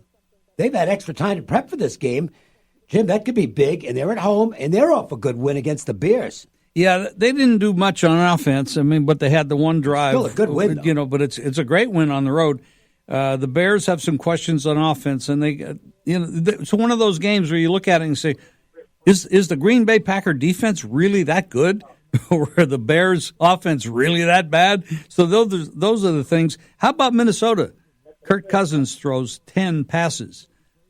[SPEAKER 3] they've had extra time to prep for this game. Jim, that could be big, and they're at home, and they're off a good win against the Bears.
[SPEAKER 6] Yeah, they didn't do much on offense. But they had the one drive.
[SPEAKER 3] Still a good win, though.
[SPEAKER 6] But it's a great win on the road. The Bears have some questions on offense, and it's one of those games where you look at it and say, is the Green Bay Packer defense really that good? Or the Bears offense really that bad? So those are the things. How about Minnesota? Kirk Cousins throws 10 passes.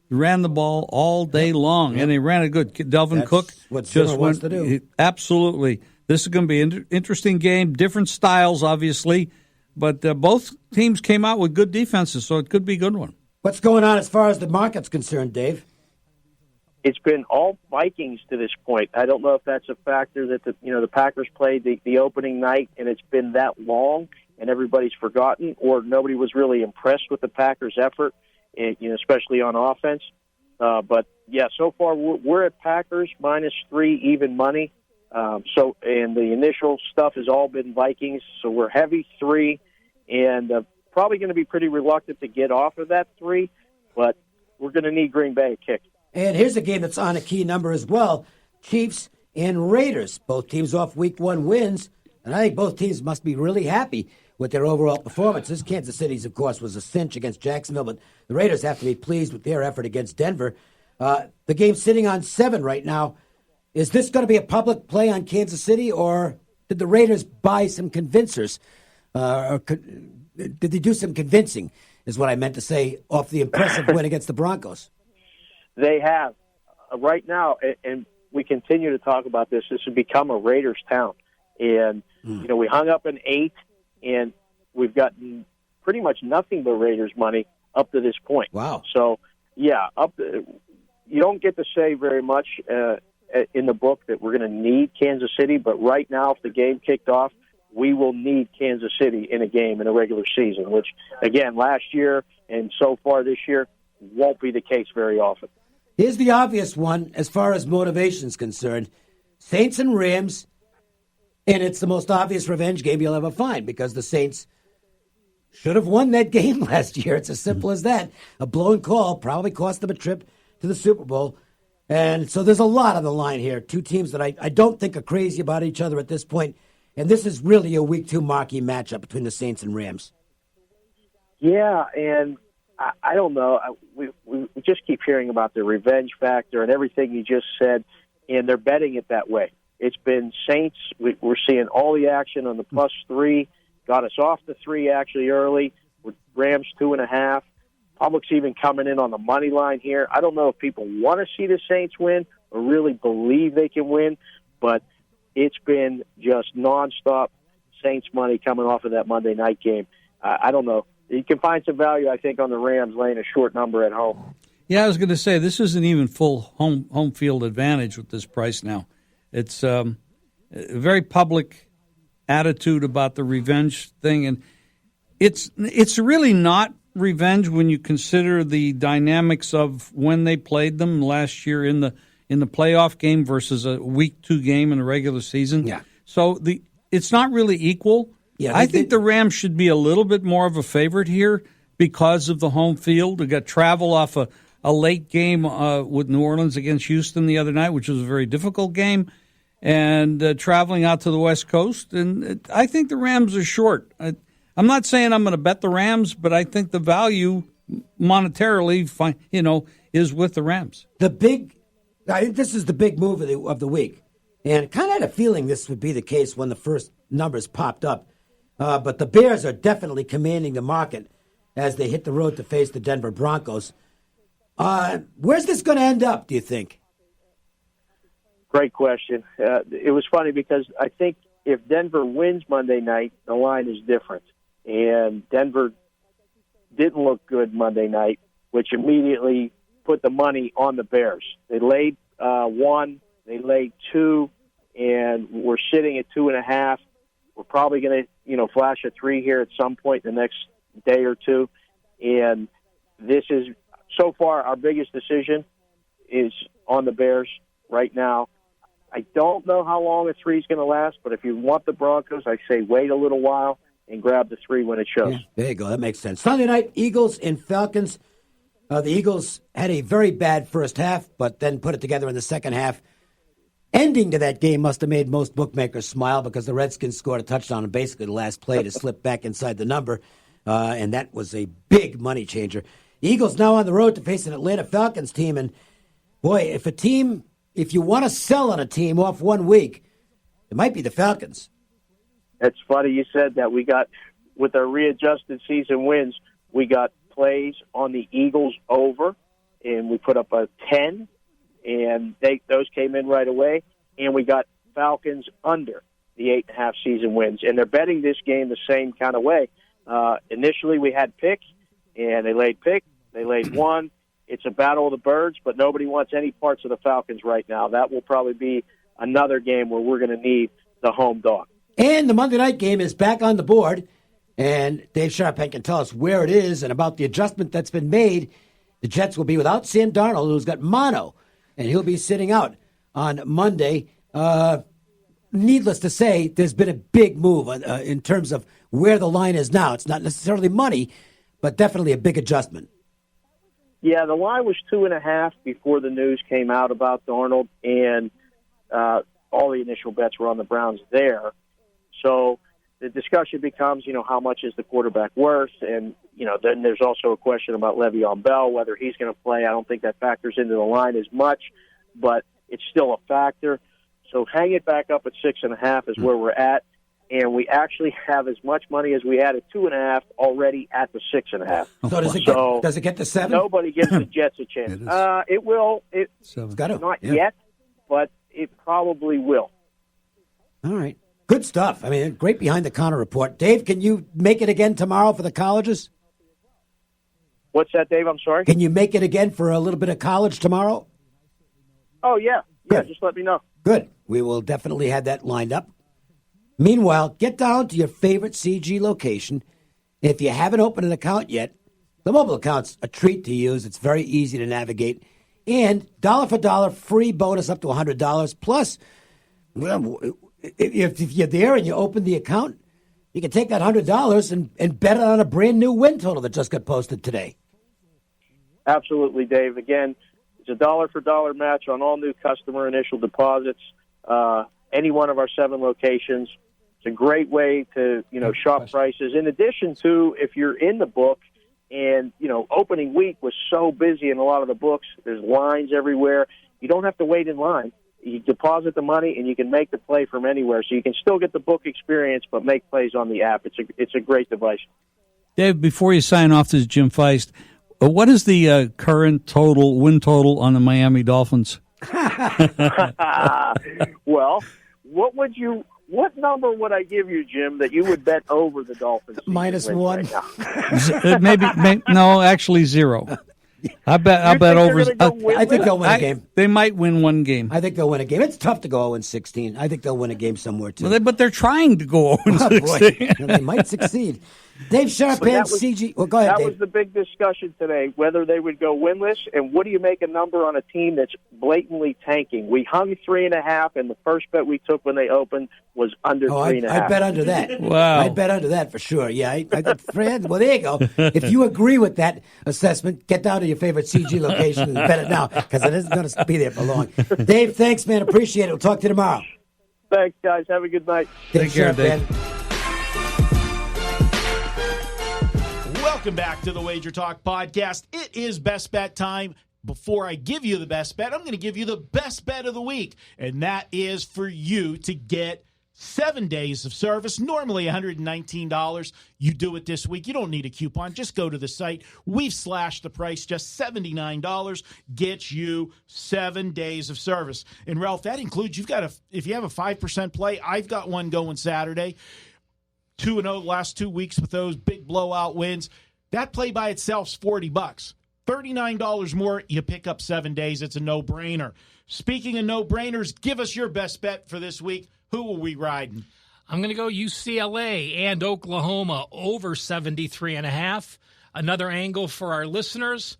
[SPEAKER 6] He ran the ball all day long, and he ran it good. Delvin Cook
[SPEAKER 3] what just wants to do.
[SPEAKER 6] Absolutely. This is going to be an interesting game. Different styles, obviously. But both teams came out with good defenses, so it could be a good one.
[SPEAKER 3] What's going on as far as the market's concerned, Dave?
[SPEAKER 5] It's been all Vikings to this point. I don't know if that's a factor that the Packers played the opening night and it's been that long and everybody's forgotten, or nobody was really impressed with the Packers' effort, especially on offense. But yeah, so far we're at Packers -3 even money. And the initial stuff has all been Vikings, so we're heavy 3, and probably going to be pretty reluctant to get off of that 3, but we're going to need Green Bay a kick.
[SPEAKER 3] And here's a game that's on a key number as well, Chiefs and Raiders. Both teams off Week 1 wins, and I think both teams must be really happy with their overall performances. Kansas City's, of course, was a cinch against Jacksonville, but the Raiders have to be pleased with their effort against Denver. The game's sitting on 7 right now. Is this going to be a public play on Kansas City, or did the Raiders buy some convincers? Did they do some convincing, is what I meant to say, off the impressive win against the Broncos?
[SPEAKER 5] They have. Right now, and we continue to talk about this, this has become a Raiders town. And, we hung up an 8, and we've gotten pretty much nothing but Raiders money up to this point.
[SPEAKER 3] Wow.
[SPEAKER 5] So, yeah, you don't get to say very much in the book that we're going to need Kansas City, but right now, if the game kicked off, we will need Kansas City in a game in a regular season, which, again, last year and so far this year won't be the case very often.
[SPEAKER 3] Here's the obvious one as far as motivation is concerned. Saints and Rams, and it's the most obvious revenge game you'll ever find because the Saints should have won that game last year. It's as simple as that. A blown call probably cost them a trip to the Super Bowl. And so there's a lot on the line here. Two teams that I don't think are crazy about each other at this point. And this is really a Week 2 marquee matchup between the Saints and Rams.
[SPEAKER 5] Yeah, and I don't know. We just keep hearing about the revenge factor and everything you just said, and they're betting it that way. It's been Saints. We're seeing all the action on the +3. Got us off the 3 actually early. With Rams 2.5. Public's even coming in on the money line here. I don't know if people want to see the Saints win or really believe they can win, but it's been just nonstop Saints money coming off of that Monday night game. I don't know. You can find some value, I think, on the Rams laying a short number at home.
[SPEAKER 6] Yeah, I was going to say, this isn't even full home field advantage with this price now. It's a very public attitude about the revenge thing, and it's really not revenge when you consider the dynamics of when they played them last year in the playoff game versus a Week 2 game in the regular season.
[SPEAKER 3] Yeah.
[SPEAKER 6] So it's not really equal.
[SPEAKER 3] Yeah,
[SPEAKER 6] I think the Rams should be a little bit more of a favorite here because of the home field. We got travel off a late game with New Orleans against Houston the other night, which was a very difficult game, and traveling out to the West Coast. And I think the Rams are short. I'm not saying I'm going to bet the Rams, but I think the value monetarily, is with the Rams.
[SPEAKER 3] I think this is the big move of the week. And kind of had a feeling this would be the case when the first numbers popped up. But the Bears are definitely commanding the market as they hit the road to face the Denver Broncos. Where's this going to end up, do you think?
[SPEAKER 5] Great question. It was funny because I think if Denver wins Monday night, the line is different. And Denver didn't look good Monday night, which immediately put the money on the Bears. They laid 1, they laid 2, and we're sitting at 2.5. We're probably going to, flash a 3 here at some point in the next day or two. And this is, so far, our biggest decision is on the Bears right now. I don't know how long a 3 is going to last, but if you want the Broncos, I say wait a little while and grab the 3 when it shows.
[SPEAKER 3] Yeah, there you go. That makes sense. Sunday night, Eagles and Falcons. The Eagles had a very bad first half, but then put it together in the second half. Ending to that game must have made most bookmakers smile because the Redskins scored a touchdown on basically the last play to slip back inside the number, and that was a big money changer. The Eagles now on the road to face an Atlanta Falcons team, and boy, if you want to sell on a team off 1 week, it might be the Falcons.
[SPEAKER 5] It's funny you said that. We got, with our readjusted season wins, we got plays on the Eagles over, and we put up a 10, and those came in right away, and we got Falcons under the 8.5 season wins, and they're betting this game the same kind of way. Initially, we had pick, and they laid 1. It's a battle of the birds, but nobody wants any parts of the Falcons right now. That will probably be another game where we're going to need the home dog.
[SPEAKER 3] And the Monday night game is back on the board, and Dave Sharphead can tell us where it is and about the adjustment that's been made. The Jets will be without Sam Darnold, who's got mono, and he'll be sitting out on Monday. Needless to say, there's been a big move in terms of where the line is now. It's not necessarily money, but definitely a big adjustment.
[SPEAKER 5] Yeah, the line was 2.5 before the news came out about Darnold, and all the initial bets were on the Browns there. So the discussion becomes, how much is the quarterback worth? And, then there's also a question about Le'Veon Bell, whether he's going to play. I don't think that factors into the line as much, but it's still a factor. So hang it back up at 6.5 is where we're at. And we actually have as much money as we had at 2.5 already at the 6.5.
[SPEAKER 3] So does it get to 7?
[SPEAKER 5] Nobody gives the Jets a chance. It will. It's
[SPEAKER 3] got to.
[SPEAKER 5] Not yet, but it probably will.
[SPEAKER 3] All right. Good stuff. I mean, great behind-the-counter report. Dave, can you make it again tomorrow for the colleges?
[SPEAKER 5] What's that, Dave? I'm sorry?
[SPEAKER 3] Can you make it again for a little bit of college tomorrow?
[SPEAKER 5] Oh, yeah.
[SPEAKER 3] Good.
[SPEAKER 5] Just let me know.
[SPEAKER 3] Good. We will definitely have that lined up. Meanwhile, get down to your favorite CG location. If you haven't opened an account yet, the mobile account's a treat to use. It's very easy to navigate. And dollar for dollar, free bonus up to $100. Plus, well, if you're there and you open the account, you can take that $100 and bet it on a brand new win total that just got posted today.
[SPEAKER 5] Absolutely, Dave. Again, it's a dollar for dollar match on all new customer initial deposits. Any one of our 7 locations. It's a great way to, shop prices. In addition to, if you're in the book and, opening week was so busy in a lot of the books, there's lines everywhere. You don't have to wait in line. You deposit the money and you can make the play from anywhere. So you can still get the book experience, but make plays on the app. It's a great device. Dave,
[SPEAKER 6] before you sign off, this is Jim Feist. What is the current win total on the Miami Dolphins?
[SPEAKER 5] Well, what number would I give you, Jim, that you would bet over the Dolphins?
[SPEAKER 3] -1.
[SPEAKER 5] Right
[SPEAKER 6] maybe no, actually 0. I bet over.
[SPEAKER 3] I think they'll win a game.
[SPEAKER 6] They might win one game.
[SPEAKER 3] I think they'll win a game. It's tough to go 0-16. I think they'll win a game somewhere too.
[SPEAKER 6] Well, but they're trying to go 0-16.
[SPEAKER 3] They might succeed. Dave Sharpan, CG. Well, go ahead,
[SPEAKER 5] That
[SPEAKER 3] Dave.
[SPEAKER 5] was the big discussion today, whether they would go winless, and what do you make a number on a team that's blatantly tanking? We hung 3.5, and the first bet we took when they opened was under 3.5.
[SPEAKER 3] I bet under that.
[SPEAKER 6] Wow.
[SPEAKER 3] I bet under that for sure. Yeah. Well, there you go. If you agree with that assessment, get down to your favorite CG location and bet it now, because it isn't going to be there for long. Dave, thanks, man. Appreciate it. We'll talk to you tomorrow.
[SPEAKER 5] Thanks, guys. Have a good night.
[SPEAKER 6] Take care, Dave.
[SPEAKER 1] Welcome back to the WagerTalk Podcast. It is best bet time. Before I give you the best bet, I'm going to give you the best bet of the week, and that is for you to get 7 days of service, normally $119. You do it this week. You don't need a coupon. Just go to the site. We've slashed the price, just $79. Gets you 7 days of service. And, Ralph, that includes if you have a 5% play, I've got one going Saturday. 2-0 the last 2 weeks with those big blowout wins. That play by itself's $40. $39 more, you pick up 7 days. It's a no-brainer. Speaking of no-brainers, give us your best bet for this week. Who are we riding?
[SPEAKER 2] I'm going to go UCLA and Oklahoma over 73.5. Another angle for our listeners,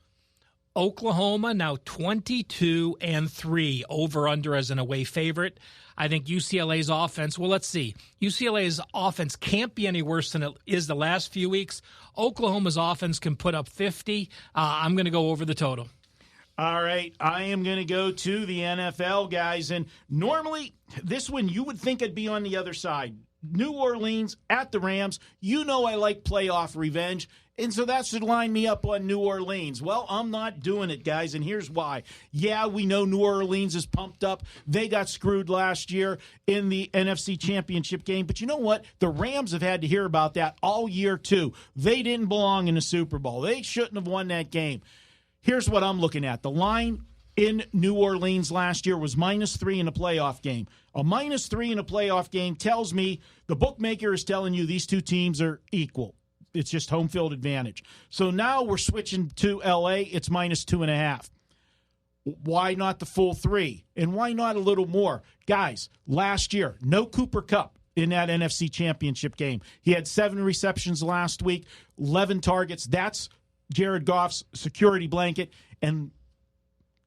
[SPEAKER 2] Oklahoma now 22-3, over-under as an away favorite. I think UCLA's offense, well, let's see. UCLA's offense can't be any worse than it is the last few weeks. Oklahoma's offense can put up 50. I'm going to go over the total.
[SPEAKER 1] All right, I am going to go to the NFL, guys. And normally, this one, you would think I'd be on the other side. New Orleans at the Rams. You know I like playoff revenge. And so that should line me up on New Orleans. Well, I'm not doing it, guys, and here's why. Yeah, we know New Orleans is pumped up. They got screwed last year in the NFC Championship game. But you know what? The Rams have had to hear about that all year, too. They didn't belong in the Super Bowl. They shouldn't have won that game. Here's what I'm looking at. The line in New Orleans last year was -3 in a playoff game. A -3 in a playoff game tells me the bookmaker is telling you these two teams are equal. It's just home field advantage. So now we're switching to L.A. It's -2.5. Why not the full 3? And why not a little more? Guys, last year, no Cooper Kupp in that NFC Championship game. He had 7 receptions last week, 11 targets. That's Jared Goff's security blanket. And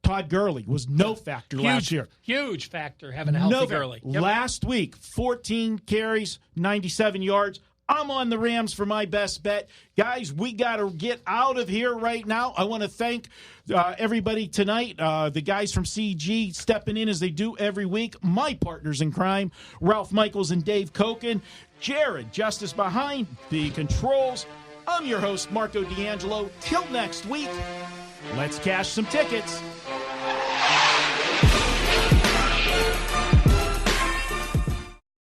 [SPEAKER 1] Todd Gurley was no factor last year.
[SPEAKER 2] Huge factor having a healthy Gurley.
[SPEAKER 1] Yep. Last week, 14 carries, 97 yards. I'm on the Rams for my best bet. Guys, we got to get out of here right now. I want to thank everybody tonight, the guys from CG stepping in as they do every week. My partners in crime, Ralph Michaels and Dave Koken. Jared Justice behind the controls. I'm your host, Marco Deangelo. Till next week, let's cash some tickets.